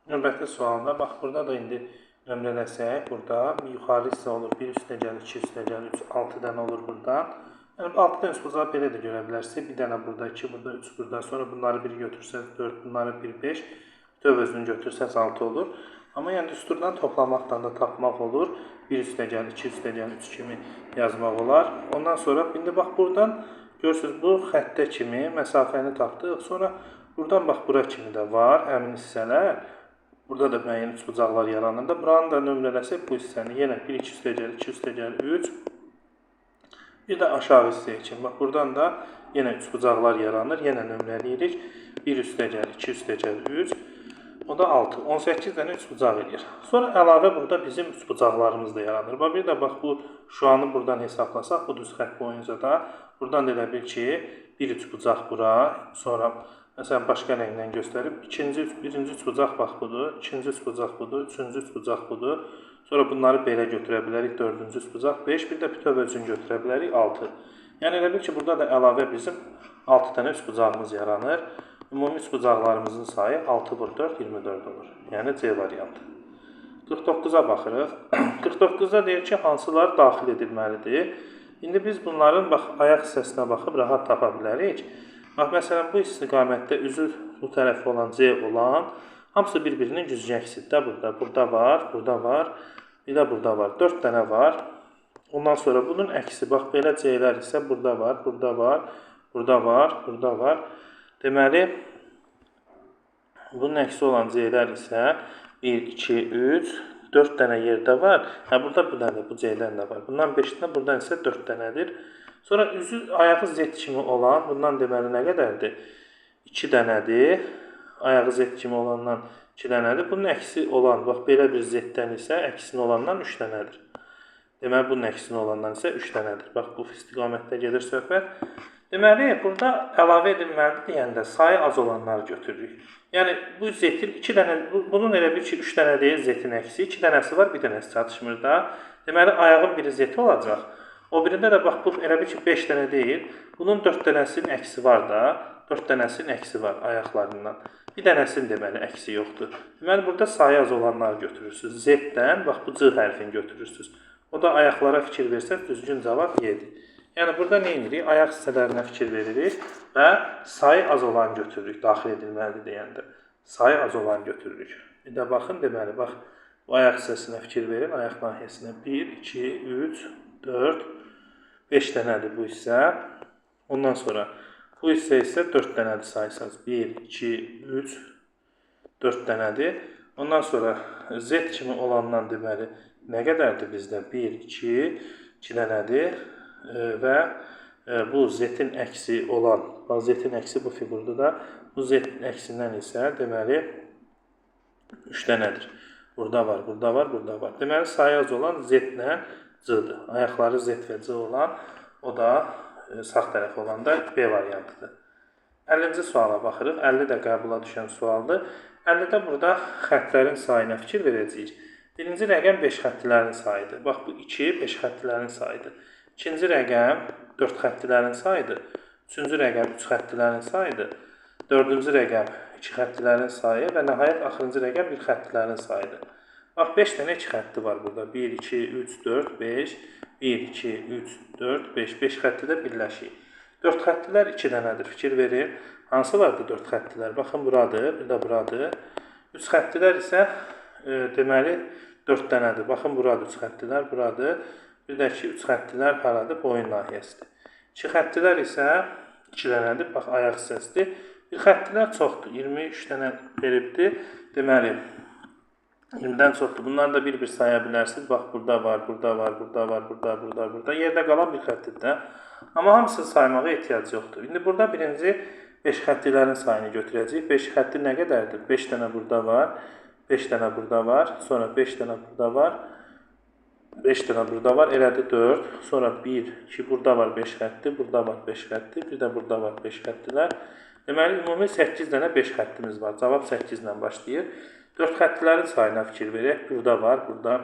növbəti sualda, bax burada da indi nömrələsək, burada yuxarı hissə olur. 1 üstə gəl, 2 üstə gəl, 3, 6 dənə olur buradan. Yəni 6 dənə üçbucağı belə də görə bilərsiniz. Bir dənə burada, 2 burada, 3 burada. Sonra bunları 1 götürsəz 4, bunları 1, 5. Bütöv özünü götürsəz 6 olur. Amma yəni düsturdan toplamaqdan da tapmaq olur. 1 üstə gəl, 2 üstə gəl, 3 kimi yazmaq olar. Ondan sonra indi bax buradan görürsünüz bu xəttə kimi məsafəni tapdıq. Sonra buradan bax bura kimi də var həmin hissələr. Burada da müəyyən üçbucaqlar yaranır da. Buranın da nömrələsək bu hissəni yenə 1, 2 üstəgəl, 2 üstəgəl, 3. Bir də aşağı hissəyə üçün. Bax, buradan da yenə üçbucaqlar yaranır. Yenə nömrələyirik. 1 üstəgəl, 2 üstəgəl, 3. O da 6. 18 dənə üçbucaq edir. Sonra əlavə burada bizim üçbucaqlarımız da yaranır. Bir də bax, bu şuanı buradan hesablasaq, bu düz xətt boyunca da buradan da elə bil ki, bir üçbucaq bura, sonra məsələn, başqa rənglə göstərib, birinci üçbucaq bax budur, ikinci üçbucaq budur, üçüncü üçbucaq budur. Sonra bunları belə götürə bilərik, dördüncü üçbucaq 5, bir də bütöv üçün götürə bilərik 6. Yəni elə bil ki, burada da əlavə bizim 6 dənə üçbucağımız yaranır. Ümumi üçbucaqlarımızın sayı 6 vur 4, 24 olur. Yəni C variantı. 49-a baxırıq. 49-da deyir ki, hansılar daxil edilməlidir? İndi biz bunların ayaq hissəsinə baxıb rahat tapa bilərik. Bax, məsələn, bu istiqamətdə üzü bu tərəfi olan C olan, hamısı bir-birinin güzgəksidir də burada. Burada var, burada var, bir də burada var. 4 dənə var. Ondan sonra bunun əksi, bax, belə C-lər isə burada var, burada var, burada var, burada var. Deməli, bunun əksi olan C-lər isə 1, 2, 3, 4 dənə yerdə var. Burada bir dənə bu C-lər də var. Bundan 5 dənə, buradan isə 4 dənədir. Sonra üzü ayağı Z kimi olan, bundan deməli nə qədərdir? 2 dənədir. Ayağı Z kimi olandan 2 dənədir. Bunun əksi olan, bax, belə bir Z-dən isə əksini olandan 3 dənədir. Deməli, bunun əksini olandan isə 3 dənədir. Bax, bu istiqamətdə gedir söhbət. Deməli, burada əlavə edilməlidir deyəndə sayı az olanları götürürük. Yəni, bu Z-in 2 dənə, bunun elə bir ki, 3 dənə deyil Z-in əksi, 2 dənəsi var, bir dənəsi çatışmır da. Deməli, ayağın biri Z olacaq. O birində də, bax, bu elə bir ki, 5 dənə deyil. Bunun 4 dənəsinin əksi var da, 4 dənəsinin əksi var ayaqlarından. Bir dənəsinin deməli əksi yoxdur. Deməli, burada sayı az olanları götürürsünüz. Z-dən, bax, bu C hərfini götürürsünüz. O da ayaqlara fikir versək, düzgün cavab Y-dir. Yəni, burada nə edirik? Ayaq hissələrinə fikir veririk və sayı az olan götürürük, daxil edilməlidir deyəndə. Sayı az olan götürürük. Bir də baxın, deməli, bax, bu ayaq hissəsinə fikir verin, ayaq nahiyəsinə 1, 2, 3, 4, 5 dənədir bu hissə. Ondan sonra bu hissə isə 4 dənədir sayısınız. 1, 2, 3, 4 dənədir. Ondan sonra Z kimi olandan deməli, nə qədərdir bizdə? 1, 2 dənədir və bu Z-in əksi olan, Z-in əksi bu fiqurda da, bu Z-in əksindən isə deməli 3 dənədir. Burada var, burada var, burada var. Deməli, sayı az olan Z-lə C-dir. Ayaqları Z və C olan, o da sağ tərəf olan da B variantıdır. 50-ci suala baxırıq. 50 də qəbula düşən sualdır. 50-də burada xəttlərin sayına fikir verəcəyik. Birinci rəqəm 5 xəttilərin sayıdır. Bax, bu 2 5 xəttilərin sayıdır. İkinci rəqəm 4 xəttilərin sayıdır. Üçüncü rəqəm 3 xəttilərin sayıdır. Dördüncü rəqəm 2 xəttilərin sayı və nəhayət axırıncı rəqəm 1 xəttilərin sayıdır. Bax, 5 dənə 2 xətti var burada. 1, 2, 3, 4, 5, 1, 2, 3, 4, 5. 5 xətti də birləşik. 4 xəttilər 2 dənədir. Fikir verin. Hansılardır 4 xəttilər? Baxın, buradır, bir də buradır. 3 xəttilər isə deməli 4 dənədir. Baxın, buradır 3 xəttilər, buradır. Bir də ki, 3 xəttilər haradır? Boyun nahiyəsidir. 2 xəttilər isə 2 dənədir. Bax, ayaq hissəsidir. 1 xəttilər çoxdur. 23 dənə veribdir. Deməli, 20-dən çoxdur. Bunları da bir-bir saya bilərsiniz. Bax, burada var, burada var, burada var, burada. Yerdə qalan 1 xəttidir də. Amma hamısını saymağa ehtiyac yoxdur. İndi burada birinci 5 xəttilərin sayını götürəcəyik. 5 xətti nə qədərdir? 5 dənə burada var, 5 dənə burada var, sonra 5 dənə burada var, 5 dənə burada var, elədir 4, sonra 1, 2, burada var 5 xətti, burada var 5 xətti, bir də burada var 5 xəttilər. Deməli, ümumi 8 dənə 5 xəttimiz var. Cavab 8 ilə başlayır. 4 xəttilərin sayına fikir verək. Burada var, burada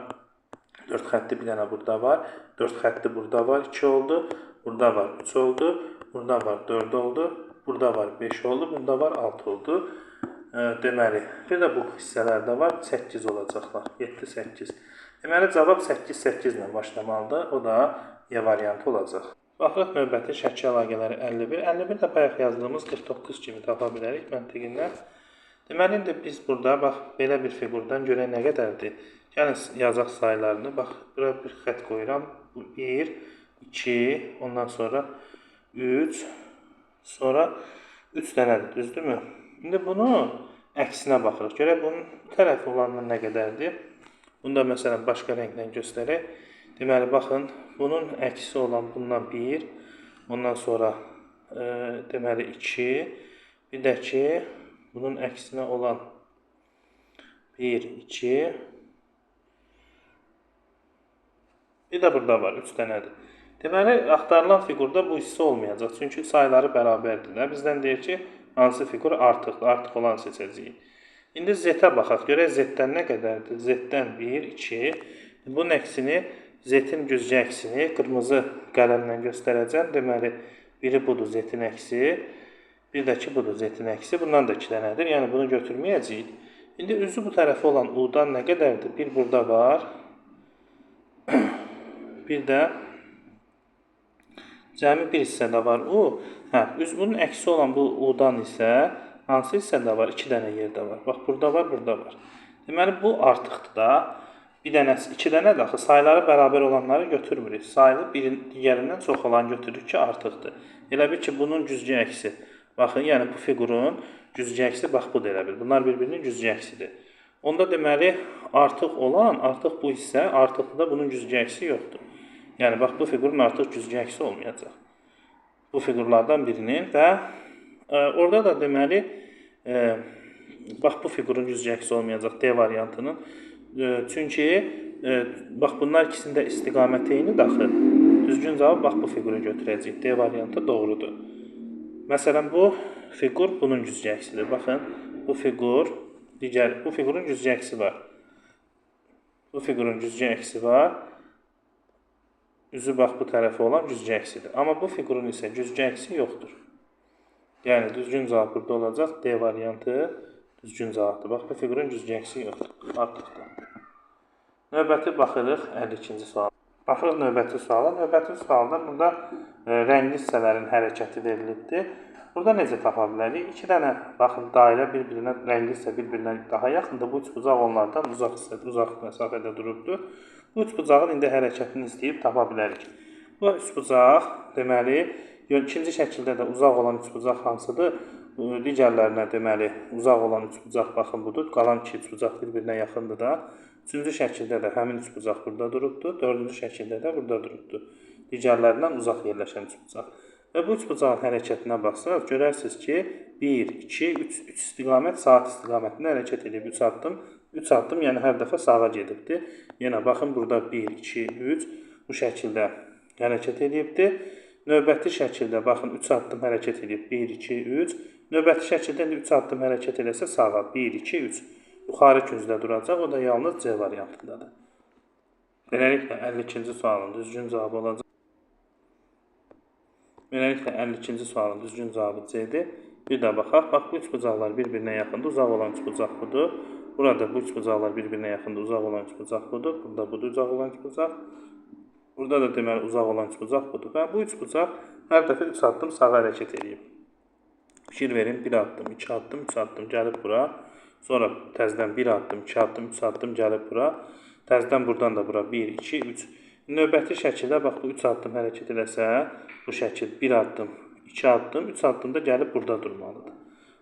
4 xətti bir dənə burada var, 4 xətti burada var, 2 oldu, burada var 3 oldu, burada var 4 oldu, burada var 5 oldu, burada var 6 oldu. Deməli, bir də bu hissələrdə var, 8 olacaqlar, 7, 8. Deməli, cavab 8, 8 ilə başlamalıdır, o da Y variantı olacaq. Baxırıq növbəti şəkil əlaqələri 51. 51 də bayaq yazdığımız 49 kimi tapa bilərik məntiqindən. Deməli, indi biz burada, bax, belə bir fiqurdan görək nə qədərdir. Yəni, yazaq sayılarını, bax, bura bir xət qoyuram. 1, 2, ondan sonra 3, sonra 3 dənədir, düzdürmü? İndi bunu əksinə baxırıq. Görək bunun tərəfi olandan nə qədərdir? Bunu da məsələn başqa rənglə göstərək. Deməli baxın, bunun əksi olan bundan 1, ondan sonra deməli 2, bir də ki bunun əksinə olan 1, 2, bir də burada var, 3 dənədir. Deməli, axtarılan fiqurda bu hissə olmayacaq. Çünki sayıları bərabərdirlər. Bizdən deyir ki, hansı fiqur artıqdır, artıq olan seçəcəyik. İndi Z-ə baxaq, görək Z-dən nə qədərdir? Z-dən 1, 2, bunun əksini, Z-in güzgü əksini qırmızı qələmlə göstərəcəm. Deməli, biri budur Z-in əksi, bir də ki, budur Z-in əksi. Bundan da 2 dənədir, yəni bunu götürməyəcəyik. İndi üzü bu tərəfi olan U-dan nə qədərdir? Bir burada var, bir də cəmi bir hissədə var U. Bunun əksi olan bu U-dan isə hansı hissədə var? 2 dənə yerdə var. Bax, burada var, burada var. Deməli, bu artıqdır da. Bir dənəsi, 2 dənədir axı. Sayıları bərabər olanları götürmürük. Sayılı birin digərindən çox olan götürürük ki, artıqdır. Elə bil ki, bunun güzgü əksi. Baxın, yəni bu fiqurun güzgü əksi bax budur elə bil. Bunlar bir-birinin güzgü əksidir. Onda deməli, artıq olan, artıq bu hissə, artıqdır da bunun güzgü əksi yoxdur. Yəni, bax, bu fiqurun artıq güzgü əksi olmayacaq. Bu fiqurlardan birinin və orada da deməli, bax, bu fiqurun güzgü əksi olmayacaq D variantının. Çünki, bax, bunlar ikisində istiqamət eyni daxı. Düzgün cavab, bax, bu fiquru götürəcək. D variantı doğrudur. Məsələn, bu fiqur bunun güzgü əksidir. Baxın, bu fiqur, bu fiqurun güzgü əksi var. Bu fiqurun güzgü əksi var. Üzü bax bu tərəfi olan güzgü əksidir. Amma bu fiqurun isə güzgü əksi yoxdur. Yəni, düzgün cavab burada olacaq. D variantı düzgün cavabdır. Bax, bu fiqurun güzgü əksi yoxdur. Artıqdır. Növbəti baxırıq 52-ci sual. Baxırıq növbəti suala. Növbəti sualda burada rəngli hissələrin hərəkəti verilibdir. Burada necə tapa bilərik? 2 dənə, baxın, dairə bir-birinə, rəngli hissə bir-birinə daha yaxındır. Bu üçbucaq onlardan uzaq məsafədə durubdur. Bu üçbucağın indi hərəkətini istəyib tapa bilərik. Bu üçbucaq, deməli, ikinci şəkildə də uzaq olan üçbucaq hansıdır? Digərlərinə deməli, uzaq olan üçbucaq baxın budur. Qalan 2 üçbucaq bir-birinə yaxındır da. Üçüncü şəkildə də həmin üçbucaq burada durubdur. Dördüncü şəkildə də burada durubdur. Digərlərindən uzaq yerləşən üçbucaq. Və bu üçbucağın hərəkətinə baxsaq, görərsiniz ki, 1, 2, 3 istiqamət saat istiqamətində hərəkət edib. 3 addım, yəni hər dəfə sağa gedibdir. Yenə baxın, burada 1, 2, 3 bu şəkildə hərəkət edibdir. Növbəti şəkildə, baxın, 3 addım hərəkət edib. 1, 2, 3. Növbəti şəkildə 3 addım hərəkət edəsə sağa. 1, 2, 3. Yuxarı küncdə duracaq, o da yalnız C variantındadır. Beləliklə, 52-ci sualın düzgün cavabı olacaq. Beləliklə, 52-ci sualın düzgün cavabı C-dir. Bir də baxaq, bax, bu üçbucaqlar bir-birinə yaxındır, uzaq olan üçbucaq budur. Burada bu üçbucaqlar bir-birinə yaxındır, uzaq olan üçbucaq budur. Burada budur, uzaq olan üçbucaq. Burada da deməli, uzaq olan üçbucaq budur. Və bu üçbucaq hər dəfə 3 addım sağa hərəkət edib. Fikir verin, 1 addım, 2 addım, 3 addım gəlib bura. Sonra təzdən 1 addım, 2 addım, 3 addım gəlib bura. Təzdən buradan da bura 1, 2, 3. Növbəti şəkildə, bax, bu 3 addım hərəkət edəsə, bu şəkil 1 addım, 2 addım, 3 addımda gəlib burada durmalıdır.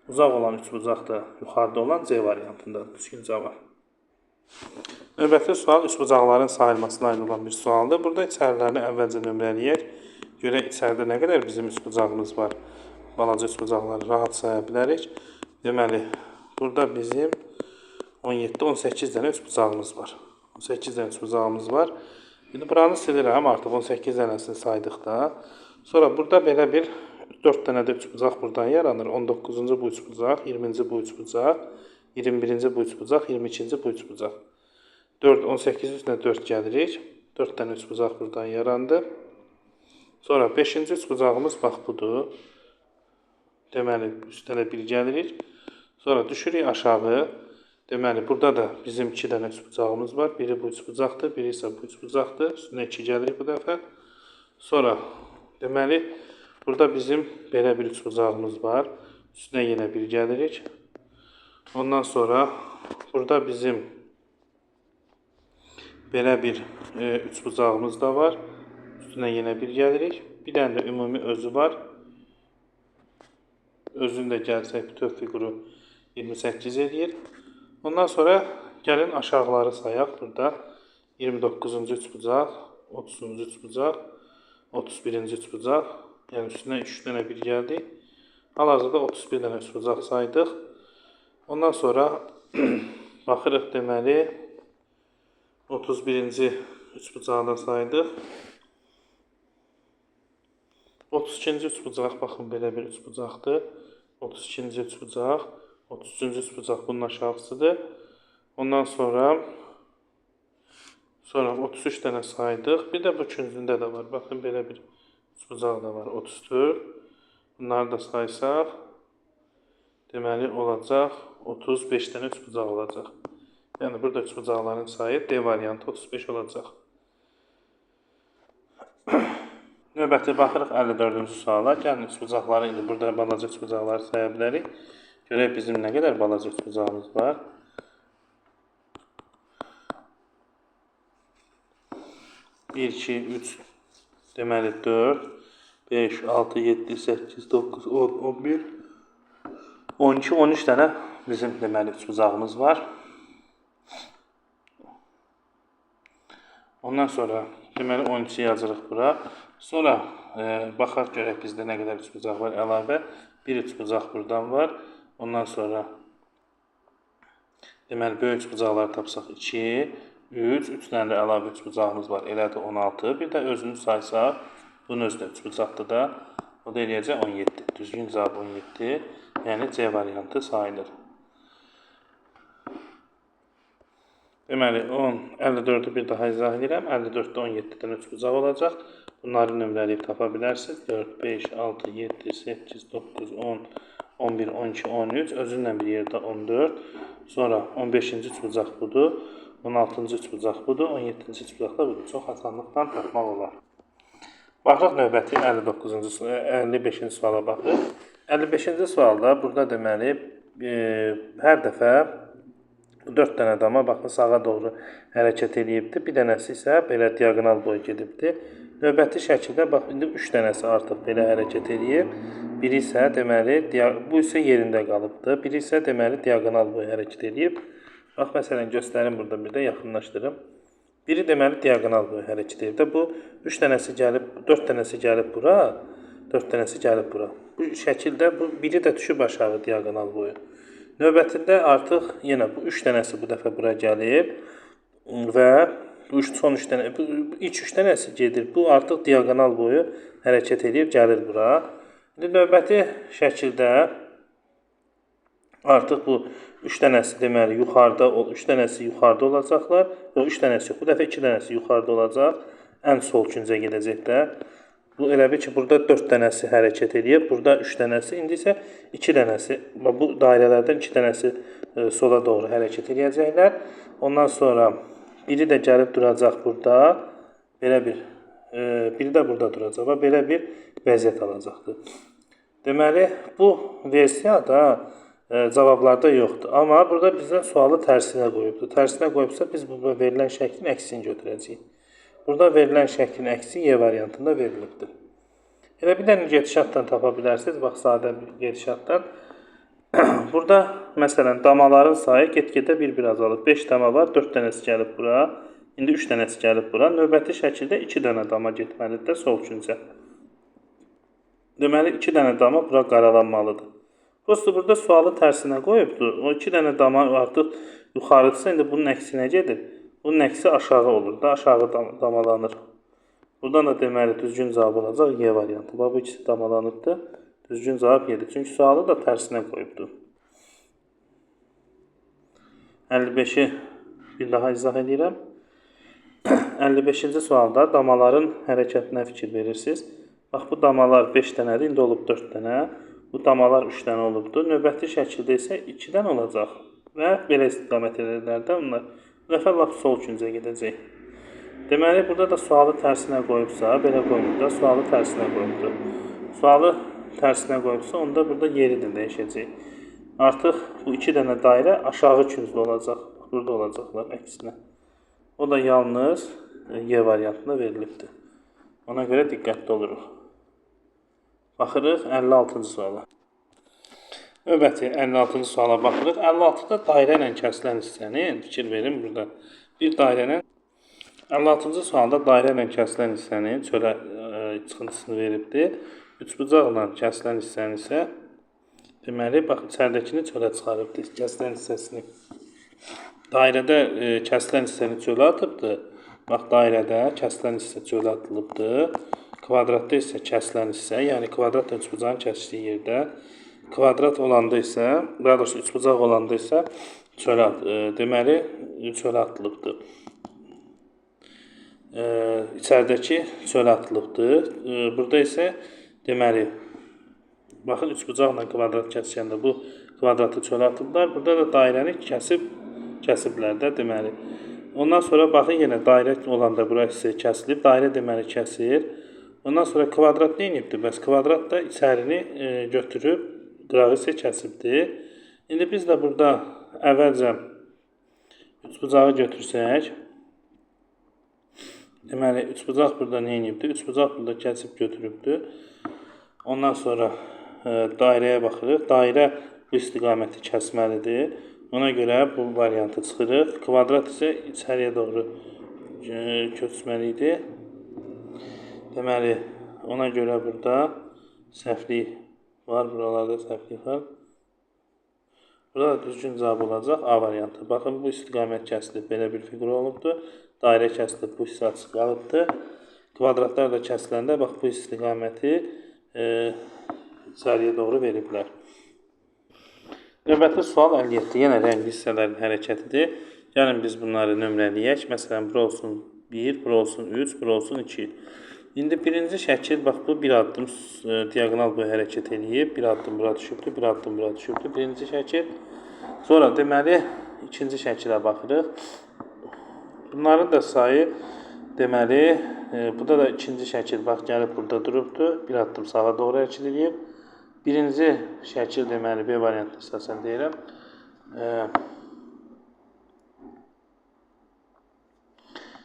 Uzaq olan üçbucaq da yuxarıda olan C variantındadır. Düzgün cavab. Növbəti sual üçbucaqların sayılmasına aid olan bir sualdır. Burada içərilərini əvvəlcə nömrələyək. Görək içəridə nə qədər bizim üçbucağımız var. Balaca üçbucaqları rahat saya bilərik. Deməli, burada bizim 17-18 dənə üçbucağımız var. 18 dənə üçbucağımız var. İndi buranı silirəm, artıq 18 dənəsini saydıqda. Sonra burada belə bir 4 dənə də üçbucaq buradan yaranır. 19-cu bu üçbucaq, 20-ci bu üçbucaq, 21-ci bu üçbucaq, 22-ci bu üçbucaq. 18 üstünə 4 gəlirik. 4 dənə üçbucaq buradan yarandı. Sonra 5-ci üçbucağımız bax budur. Deməli, üstünə 1 gəlirik. Sonra düşürük aşağı. Deməli, burada da bizim 2 dənə üçbucağımız var. Biri bu üçbucaqdır, biri isə bu üçbucaqdır. Üstünə 2 gəlirik bu dəfə. Sonra, deməli, burada bizim belə bir üçbucağımız var. Üstünə yenə 1 gəlirik. Ondan sonra, burada bizim belə bir üçbucağımız da var. Üstünə yenə 1 gəlirik. Bir dənə də ümumi özü var. Özünü də gəlsək, bütöv fiquru 28 edir. Ondan sonra gəlin aşağıları sayaq. Burada 29-cu üçbucaq, 30-cu üçbucaq, 31-ci üçbucaq. Yəni üstünə 3 dənə bir gəldi. Hal-hazırda 31 dənə üçbucaq saydıq. Ondan sonra baxırıq deməli 31-ci üçbucağı da saydıq. 32-ci üçbucaq baxın belə bir üçbucaqdır. 32-ci üçbucaq, 33-cü üçbucaq bunun aşağısıdır. Ondan sonra 33 dənə saydıq. Bir də bu küncündə də var. Baxın belə bir üçbucaq da var. 34. Bunları da saysaq deməli olacaq 35 dənə üçbucaq olacaq. Yəni burada üçbucaqların sayı D variantı 35 olacaq. Növbəti baxırıq 54-cü suala. Gəlin üçbucaqları indi burada balaca üçbucaqları saya bilərik. Görək bizim nə qədər balaca üçbucağımız var. 1, 2, 3, deməli 4, 5, 6, 7, 8, 9, 10, 11, 12, 13 dənə bizim deməli üçbucağımız var. Ondan sonra deməli 13 yazırıq bura. Sonra baxaq görək bizdə nə qədər üçbucaq var əlavə. Bir üçbucaq buradan var. Ondan sonra deməli böyük üçbucaqları tapsaq 2, 3 dənə də əlavə üçbucağımız var. Elədir 16. Bir də özünü saysaq, bunun özü də üçbucaqdır da. O da eləyəcək 17. Düzgün cavab 17. Yəni C variantı sayılır. Deməli 54-ü bir daha izah edirəm. 54-də 17 dənə üçbucaq olacaq. Bunları nömrələyib tapa bilərsiniz. 4, 5, 6, 7, 8, 9, 10, 11, 12, 13. Özünlə bir yerdə 14. Sonra 15-ci üçbucaq budur. 16-cı üçbucaq budur. 17-ci üçbucaq da budur. Çox asanlıqla tapmaq olar. Baxırıq növbəti 55-ci suala baxırıq. 55-ci sualda burada deməli hər dəfə 4 dənə dama baxın sağa doğru hərəkət edibdir. Bir dənəsi isə belə diagonal boyu gedibdir. Növbəti şəkildə bax indi 3 dənəsi artıq belə hərəkət edib. Biri isə deməli bu isə yerində qalıbdır. Biri isə deməli diagonal boyu hərəkət edib. Bax məsələn göstərim burada bir də yaxınlaşdırım. Biri deməli diagonal boyu hərəkət edib də bu 3 dənəsi gəlib 4 dənəsi gəlib bura, 4 dənəsi gəlib bura. Bu şəkildə bu biri də düşüb aşağı diagonal boyu. Növbətində artıq yenə bu 3 dənəsi bu dəfə bura gəlir və bu son 3 dənə, bu ilk 3 dənəsi gedir. Bu artıq diagonal boyu hərəkət edib gəlir bura. İndi növbəti şəkildə artıq bu 3 dənəsi deməli yuxarıda, 3 dənəsi yuxarıda olacaqlar. Yox, 3 dənəsi yox. Bu dəfə 2 dənəsi yuxarıda olacaq. Ən sol küncə gedəcəklər. Bu elə bir ki, burada 4 dənəsi hərəkət edir. Burada 3 dənəsi, indi isə 2 dənəsi, bu dairələrdən 2 dənəsi sola doğru hərəkət edəcəklər. Ondan sonra biri də gəlib duracaq burada. Belə bir, biri də burada duracaq və belə bir vəziyyət alacaqdır. Deməli, bu versiyada cavablarda yoxdur. Amma burada bizə sualı tərsinə qoyubdur. Tərsinə qoyubsa biz burada verilən şəklin əksini götürəcəyik. Burada verilən şəklin əksi Y variantında verilibdir. Elə bir dənə gedişatdan tapa bilərsiniz. Bax, sadə bir gedişatdan. Burada, məsələn, damaların sayı get-gedə bir-bir azalır. 5 dama var, 4 dənəsi gəlib bura. İndi 3 dənəsi gəlib bura. Növbəti şəkildə 2 dənə dama getməlidir sol küncə. Deməli, 2 dənə dama bura qaralanmalıdır. Prosto burada sualı tərsinə qoyubdur. O 2 dənə dama artıq yuxarıdırsa, indi bunun əksi nə gedir? Bunun əksi aşağı olur da, aşağı damalanır. Buradan da deməli düzgün cavab olacaq Y variantı. Bax, bu ikisi damalanıbdır. Düzgün cavab Y-dir. Çünki sualı da tərsinə qoyubdur. 55-i bir daha izah edirəm. 55-ci sualda damaların hərəkətinə fikir verirsiniz. Bax, bu damalar 5 dənədir, indi olub 4 dənə. Bu damalar 3 dənə olubdur. Növbəti şəkildə isə 2 dənə olacaq. Və belə istiqamət edirlər də onlar. Bu dəfə lap sol küncə gedəcək. Deməli, burada da sualı tərsinə qoyubsa, belə qoyubdur da, sualı tərsinə qoyubdur. Sualı tərsinə qoyubsa, onda burada yeri də dəyişəcək. Artıq bu 2 dənə dairə aşağı küncdə olacaq. Burada olacaqlar əksinə. O da yalnız Y variantında verilibdir. Ona görə diqqətli oluruq. Baxırıq 56-cı suala. Növbəti 56-cı suala baxırıq. 56-da dairə ilə kəsilən hissənin, fikir verin burada. Bir dairənin 56-cı sualda dairə ilə kəsilən hissənin çölə çıxıntısını veribdir. Üçbucaqla kəsilən hissənin isə deməli, bax, içəridəkini çölə çıxarıbdır, kəsilən hissəsini. Dairədə kəsilən hissəni çölə atıbdır. Bax, dairədə kəsilən hissə çölə atılıbdır. Kvadratda isə kəsilən hissə, yəni kvadratla üçbucağın kəsdiyi yerdə, kvadrat olanda isə, daha doğrusu üçbucaq olanda isə çölə deməli, çölə atılıbdır. İçəridəki çölə atılıbdır. Burada isə deməli, baxın, üçbucaqla kvadrat kəsəndə bu kvadratı çölə atıblar. Burada da dairəni kəsiblər də deməli. Ondan sonra baxın, yenə dairə olanda bura hissə kəsilib. Dairə deməli kəsir. Ondan sonra kvadrat nə edibdir? Bəs kvadrat da içərini götürüb, qırağı isə kəsibdir. İndi biz də burada əvvəlcə üçbucağı götürsək, deməli, üçbucaq burada nə edibdir? Üçbucaq burada kəsib götürübdür. Ondan sonra dairəyə baxırıq. Dairə bu istiqaməti kəsməlidir. Ona görə bu variantı çıxırıq. Kvadrat isə içəriyə doğru köçməli idi. Deməli, ona görə burada səhvlik var. Buralarda səhvlik var. Burada düzgün cavab olacaq A variantı. Baxın, bu istiqamət kəsilib. Belə bir fiqur olubdur. Dairə kəsilib, bu hissə açıq qalıbdır. Kvadratlar da kəsiləndə, bax, bu istiqaməti içəriyə doğru veriblər. Növbəti sual 57. Yenə rəngli hissələrin hərəkətidir. Yəni, biz bunları nömrələyək. Məsələn, bura olsun 1, bura olsun 3, bura olsun 2. İndi birinci şəkil, bax, bu bir addım diagonal boyu hərəkət eləyib. Bir addım bura düşübdür, bir addım bura düşübdür. Birinci şəkil. Sonra, deməli, ikinci şəkilə baxırıq. Bunların da sayı, deməli, burada da ikinci şəkil, bax, gəlib burada durubdur. Bir addım sağa doğru hərəkət eləyib. Birinci şəkil, deməli, B variantı əsasən deyirəm.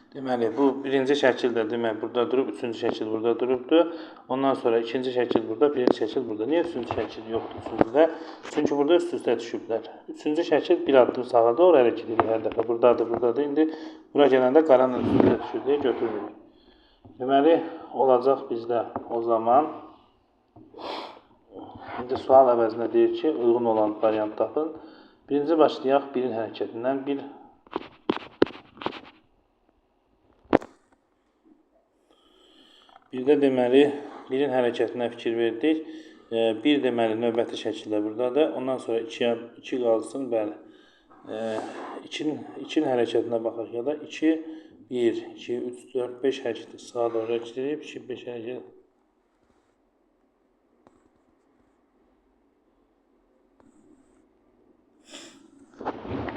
Deməli, bu birinci şəkil də deməli, burada durub, üçüncü şəkil burada durubdur. Ondan sonra ikinci şəkil burada, birinci şəkil burada. Niyə üçüncü şəkil yoxdur üçüncüdə? Çünki burada üst-üstə düşüblər. Üçüncü şəkil bir addım sağa doğru hərəkət edir hər dəfə. Buradadır, buradadır. İndi bura gələndə qaranın üstündə düşür deyə götürmürük. Deməli, olacaq bizdə o zaman. İndi sual əvəzinə deyir ki, uyğun olan variant tapın. Birinci başlayaq birin hərəkətindən. Bir də deməli, birin hərəkətinə fikir verdik. Bir deməli, növbəti şəkildə buradadır. Ondan sonra 2 qalsın, bəli. 2-nin hərəkətinə baxaq ya da 2, 1, 2, 3, 4, 5 hərəkəti sağa doğru hərəkət edib, 2, 5 hərəkət.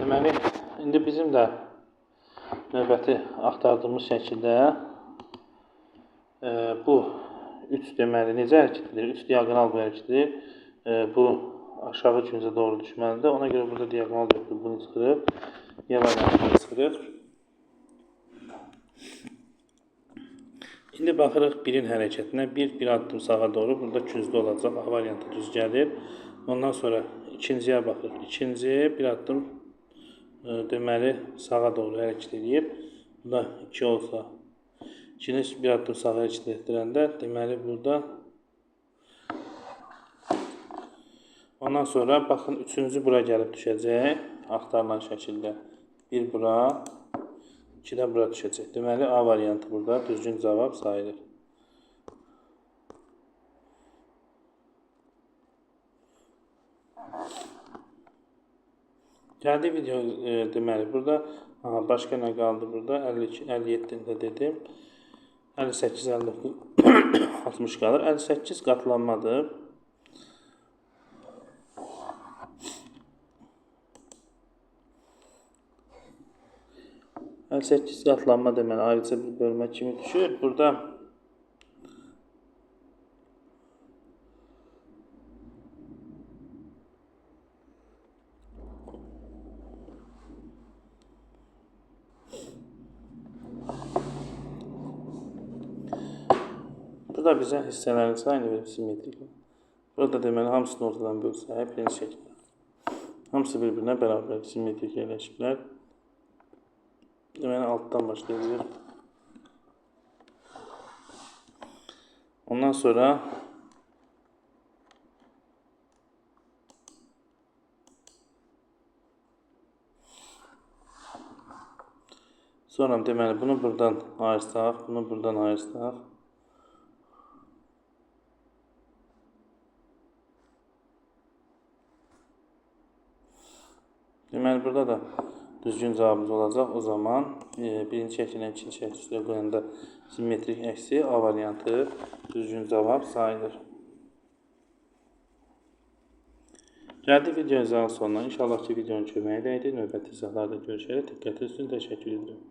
Deməli, indi bizim də növbəti axtardığımız şəkildə bu 3 deməli necə hərəkət edir? 3 diagonal bu hərəkət edir. Bu aşağı küncə doğru düşməlidir. Ona görə burada diagonal yoxdur. Bunu çıxırıq. Y variantını çıxırıq. İndi baxırıq birin hərəkətinə. Bir addım sağa doğru. Burada küncdə olacaq. A variantı düz gəlir. Ondan sonra ikinciyə baxırıq. İkinciyə bir addım deməli sağa doğru hərəkət edir. Burada 2 olsa, 2-ni bir addım sağa hərəkət etdirəndə deməli burada. Ondan sonra baxın, üçüncü bura gəlib düşəcək. Axtarılan şəkildə. Bir bura, 2 də bura düşəcək. Deməli, A variantı burada düzgün cavab sayılır. Gəldi video, deməli, burada başqa nə qaldı burada? 52, 57-ni də dedim. 58, 59, 60 qalır. 58 qatlanmadır. L8 qatlanma deməli, ayrıca bir bölmə kimi düşür. Burada bizə hissələrin sayını verir, simmetrik. Burada deməli hamısını ortadan bölsək, birinci şəkildə. Hamısı bir-birinə bərabər simmetrik yerləşiblər. Deməli altdan başlayırıq. Ondan sonra deməli bunu buradan ayırsaq, bunu buradan ayırsaq. Deməli burada da düzgün cavabımız olacaq. O zaman birinci şəkillə ikinci şəkil üstə qoyanda simmetrik əksi A variantı düzgün cavab sayılır. Gəldik videonun sonuna. İnşallah ki videonun köməyi dəydi. Növbəti izahlarda görüşərək diqqətiniz üçün təşəkkür edirəm.